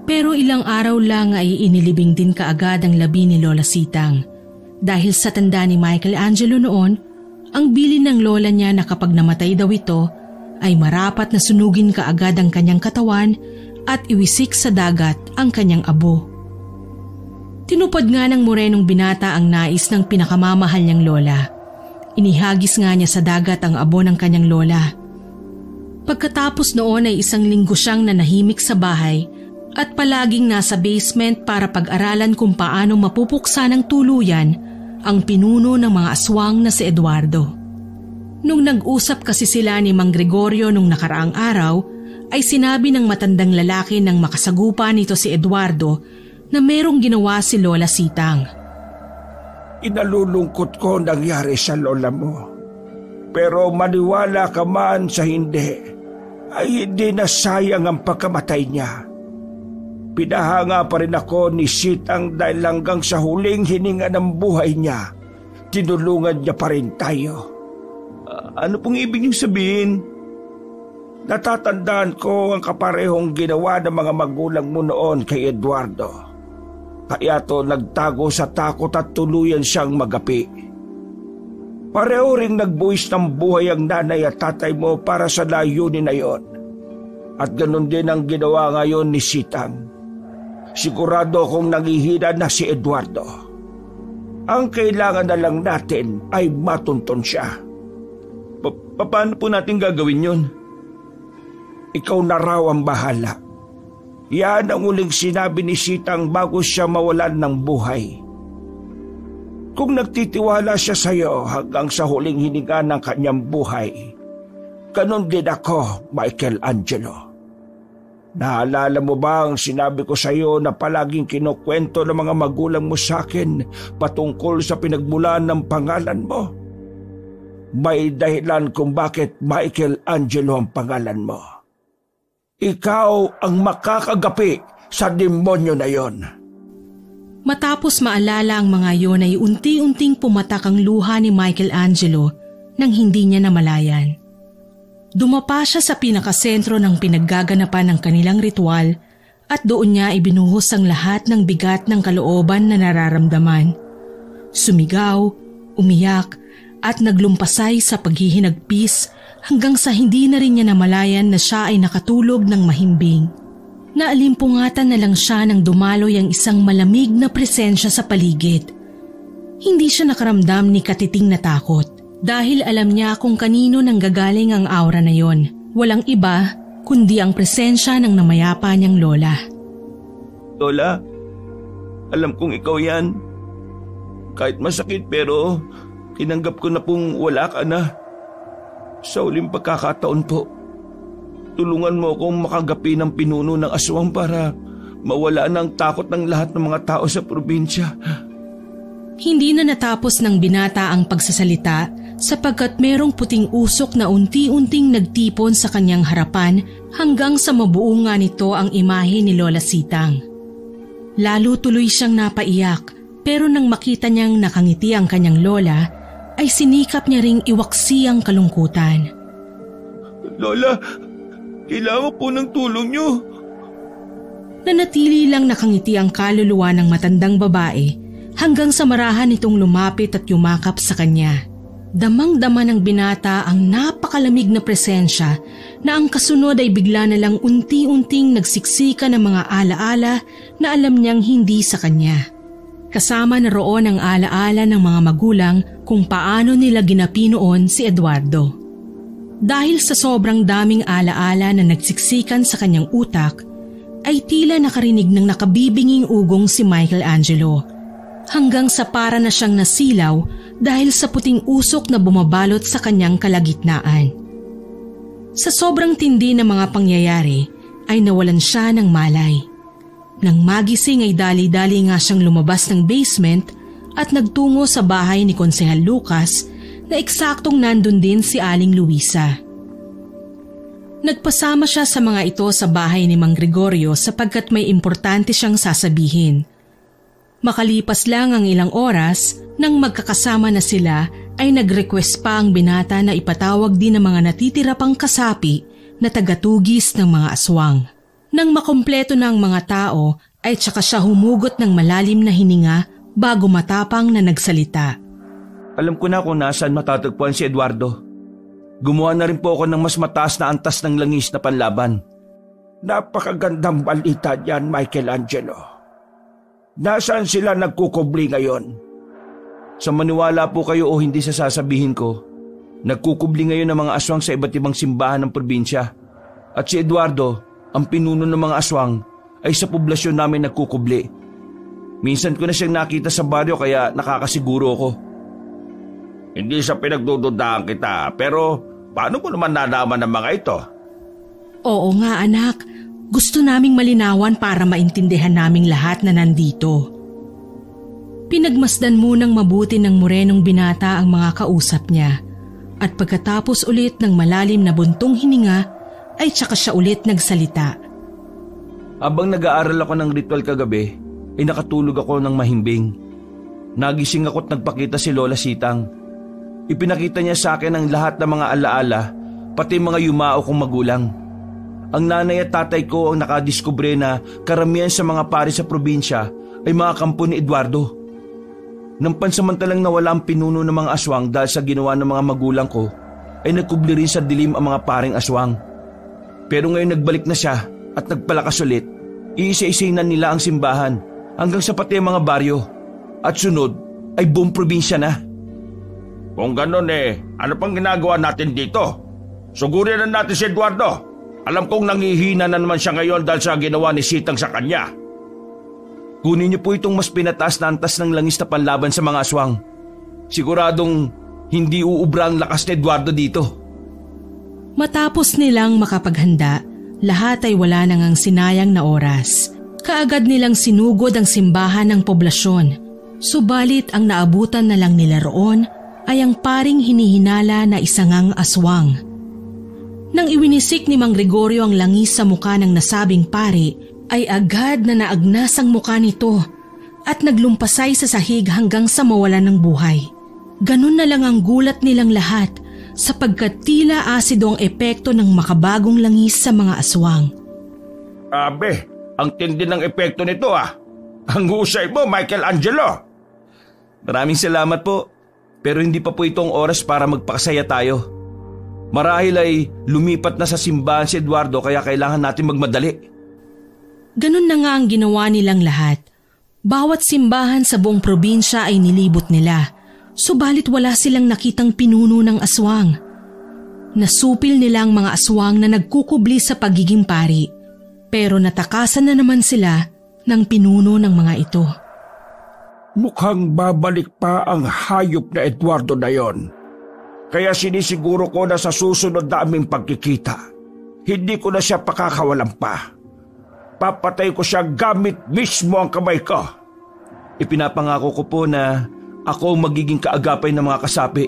Pero ilang araw lang ay inilibing din kaagad ang labi ni Lola Sitang. Dahil sa tanda ni Michelangelo noon, ang bilin ng lola niya na kapag namatay daw ito ay marapat na sunugin kaagad ang kanyang katawan at iwisik sa dagat ang kanyang abo. Tinupad nga ng morenong binata ang nais ng pinakamamahal niyang lola. Inihagis nga niya sa dagat ang abo ng kanyang lola. Pagkatapos noon ay 1 linggo siyang nanahimik sa bahay at palaging nasa basement para pag-aralan kung paano mapupuksa ng tuluyan ang pinuno ng mga aswang na si Eduardo. Nung nag-usap kasi sila ni Mang Gregorio nung nakaraang araw, ay sinabi ng matandang lalaki ng makasagupa nito si Eduardo na merong ginawa si Lola Sitang. Inalulungkot ko nangyari sa lola mo. Pero maniwala ka man sa hindi, ay hindi na sayang ang pagkamatay niya. Pinahanga pa rin ako ni Sitang dahil hanggang sa huling hininga ng buhay niya, tinulungan niya pa rin tayo. Ano pong ibig niyong sabihin? Natatandaan ko ang kaparehong ginawa ng mga magulang mo noon kay Eduardo. Kaya to nagtago sa takot at tuluyan siyang magapi. Pareho ring nagbuwis ng buhay ang nanay at tatay mo para sa layunin na yon. At ganun din ang ginawa ngayon ni Sitang. Sigurado kong nanghihina na si Eduardo. Ang kailangan na lang natin ay matuntun siya. Paano po natin gagawin yun? Ikaw na raw ang bahala. Yan ang uling sinabi ni Sitang bago siya mawalan ng buhay. Kung nagtitiwala siya sa iyo hanggang sa huling hininga ng kanyang buhay, ganun din ako, Michelangelo. Naalala mo ba ang sinabi ko sa iyo na palaging kinukwento ng mga magulang mo sa akin patungkol sa pinagmulan ng pangalan mo? May dahilan kung bakit Michelangelo ang pangalan mo. Ikaw ang makakagapi sa demonyo na yon. Matapos maalala ang mga yon ay unti-unting pumatak ang luha ni Michelangelo nang hindi niya namalayan. Dumapa siya sa pinakasentro ng pinaggaganapan ng kanilang ritual at doon niya ibinuhos ang lahat ng bigat ng kalooban na nararamdaman. Sumigaw, umiyak at naglumpasay sa paghihinagpis hanggang sa hindi na rin niya namalayan na siya ay nakatulog ng mahimbing. Naalimpungatan na lang siya nang dumaloy ang isang malamig na presensya sa paligid. Hindi siya nakaramdam ni katiting na takot. dahil alam niya kung kanino nanggagaling ang aura na yon. Walang iba kundi ang presensya ng namayapa niyang lola. Lola, alam kong ikaw yan. Kahit masakit pero tinanggap ko na pong wala ka na. Sa uling pagkakataon po, tulungan mo akong makagapi ng pinuno ng aswang para mawala ng takot ng lahat ng mga tao sa probinsya. Hindi na natapos ng binata ang pagsasalita sapagkat merong puting usok na unti-unting nagtipon sa kanyang harapan hanggang sa mabuo nga nito ang imahe ni Lola Sitang. Lalo tuloy siyang napaiyak pero nang makita niyang nakangiti ang kanyang lola ay sinikap niya ring iwaksi ang kalungkutan. Lola, kailangan po ng tulong niyo. Nanatili lang nakangiti ang kaluluwa ng matandang babae hanggang sa marahan itong lumapit at yumakap sa kanya. Damang-dama ng binata ang napakalamig na presensya na ang kasunod ay bigla na lang unti-unting nagsiksika ng mga alaala na alam niyang hindi sa kanya. Kasama na roon ang alaala ng mga magulang kung paano nila ginapi noon si Eduardo. Dahil sa sobrang daming alaala na nagsiksikan sa kanyang utak, ay tila nakarinig ng nakabibinging ugong si Michelangelo. Hanggang sa para na siyang nasilaw dahil sa puting usok na bumabalot sa kanyang kalagitnaan. Sa sobrang tindi ng mga pangyayari ay nawalan siya ng malay. Nang magising ay dali-dali nga siyang lumabas ng basement at nagtungo sa bahay ni Konsehal Lucas na eksaktong nandun din si Aling Luisa. Nagpasama siya sa mga ito sa bahay ni Mang Gregorio sapagkat may importante siyang sasabihin. Makalipas lang ang ilang oras, nang magkakasama na sila ay nag-request pa ang binata na ipatawag din ang mga natitira pang kasapi na tagatugis ng mga aswang. Nang makumpleto na ang mga tao ay tsaka siya humugot ng malalim na hininga bago matapang na nagsalita. Alam ko na kung nasaan matatagpuan si Eduardo. Gumawa na rin po ako ng mas mataas na antas ng langis na panlaban. Napakagandang balita niyan, Michelangelo. Nasaan sila nagkukubli ngayon? Sa maniwala po kayo o hindi sa sasabihin ko, nagkukubli ngayon ang mga aswang sa iba't ibang simbahan ng probinsya. At si Eduardo, ang pinuno ng mga aswang, ay sa poblasyon namin nagkukubli. Minsan ko na siyang nakita sa baryo kaya nakakasiguro ako. Hindi sa pinagdududahan kita, pero paano mo naman nalaman ng mga ito? Oo nga anak, gusto naming malinawan para maintindihan naming lahat na nandito. Pinagmasdan munang mabuti ng morenong binata ang mga kausap niya at pagkatapos ulit ng malalim na buntong hininga ay tsaka siya ulit nagsalita. Habang nag-aaral ako ng ritual kagabi, ay nakatulog ako ng mahimbing. Nagising ako't nagpakita si Lola Sitang. Ipinakita niya sa akin ang lahat ng mga alaala, pati mga yumao kong magulang. Ang nanay at tatay ko ang nakadiskubre na karamihan sa mga pari sa probinsya ay mga kampo ni Eduardo. Nang pansamantalang nawala ang pinuno ng mga aswang dahil sa ginawa ng mga magulang ko, ay nagkubli rin sa dilim ang mga paring aswang. Pero ngayon nagbalik na siya at nagpalakas ulit. Iisa-isainan nila ang simbahan hanggang sa pati ang mga baryo. At sunod ay buong probinsya na. Kung ganon ano pang ginagawa natin dito? Sugurin na natin si Eduardo. Alam kong nangihina na naman siya ngayon dahil sa ginawa ni Sitang sa kanya. Kunin niyo po itong mas pinataas na antas ng langis na panlaban sa mga aswang. Siguradong hindi uubra ang lakas ni Eduardo dito. Matapos nilang makapaghanda, lahat ay wala nang ang sinayang na oras. Kaagad nilang sinugod ang simbahan ng poblasyon. Subalit ang naabutan na lang nila roon ay ang paring hinihinala na isangang aswang. Nang iwinisik ni Mang Gregorio ang langis sa muka ng nasabing pari, ay agad na naagnas ang muka nito at naglumpasay sa sahig hanggang sa mawalan ng buhay. Ganun na lang ang gulat nilang lahat sapagkat tila asido ang epekto ng makabagong langis sa mga aswang. Abe, ang tindi ng epekto nito Ang husay mo, Michelangelo. Maraming salamat po, pero hindi pa po itong oras para magpakasaya tayo. Marahil ay lumipat na sa simbahan si Eduardo kaya kailangan natin magmadali. Ganun na nga ang ginawa nilang lahat. Bawat simbahan sa buong probinsya ay nilibot nila. Subalit wala silang nakitang pinuno ng aswang. Nasupil nila ang mga aswang na nagkukubli sa pagiging pari, pero natakasan na naman sila ng pinuno ng mga ito. Mukhang babalik pa ang hayop na Eduardo na yon. Kaya sinisiguro ko na sa susunod na aming pagkikita, hindi ko na siya pakakawalan pa. Papatay ko siya gamit mismo ang kamay ko. Ipinapangako ko po na ako ang magiging kaagapay ng mga kasapi.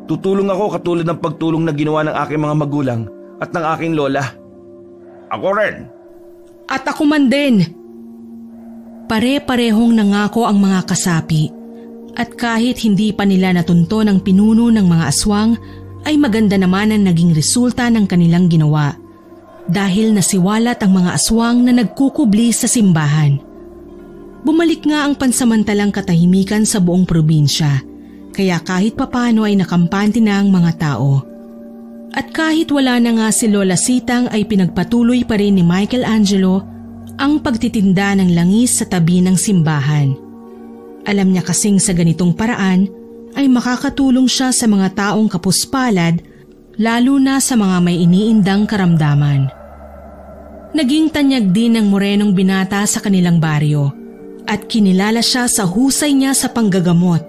Tutulong ako katulad ng pagtulong na ginawa ng aking mga magulang at ng aking lola. Ako rin. At ako man din. Pare-parehong nangako ang mga kasapi at kahit hindi pa nila natunto ng pinuno ng mga aswang ay maganda naman ang naging resulta ng kanilang ginawa dahil nasiwalat ang mga aswang na nagkukubli sa simbahan. Bumalik nga ang pansamantalang katahimikan sa buong probinsya kaya kahit papano ay nakampante na ang mga tao. At kahit wala na nga si Lola Sitang ay pinagpatuloy pa rin ni Michelangelo ang pagtitinda ng langis sa tabi ng simbahan. Alam niya kasing sa ganitong paraan ay makakatulong siya sa mga taong kapuspalad lalo na sa mga may iniindang karamdaman. Naging tanyag din ng morenong binata sa kanilang baryo at kinilala siya sa husay niya sa panggagamot,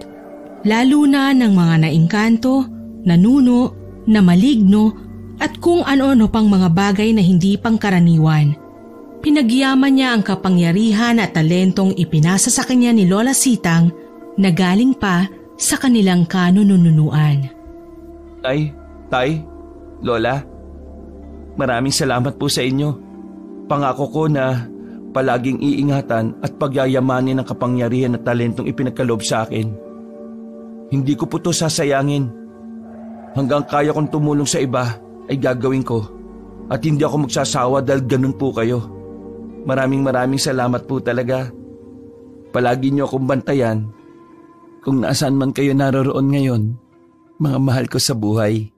lalo na ng mga naingkanto, nanuno, na maligno at kung ano-ano pang mga bagay na hindi pangkaraniwan. Pinagyaman niya ang kapangyarihan at talentong ipinasa sa kanya ni Lola Sitang na galing pa sa kanilang kanununuan. Tay, Lola, maraming salamat po sa inyo. Pangako ko na palaging iingatan at pagyayamanin ang kapangyarihan at talentong ipinagkaloob sa akin. Hindi ko po to sasayangin. Hanggang kaya kong tumulong sa iba ay gagawin ko at hindi ako magsasawa dahil ganun po kayo. Maraming salamat po talaga. Palagi niyo akong bantayan kung nasaan man kayo naroroon ngayon, mga mahal ko sa buhay.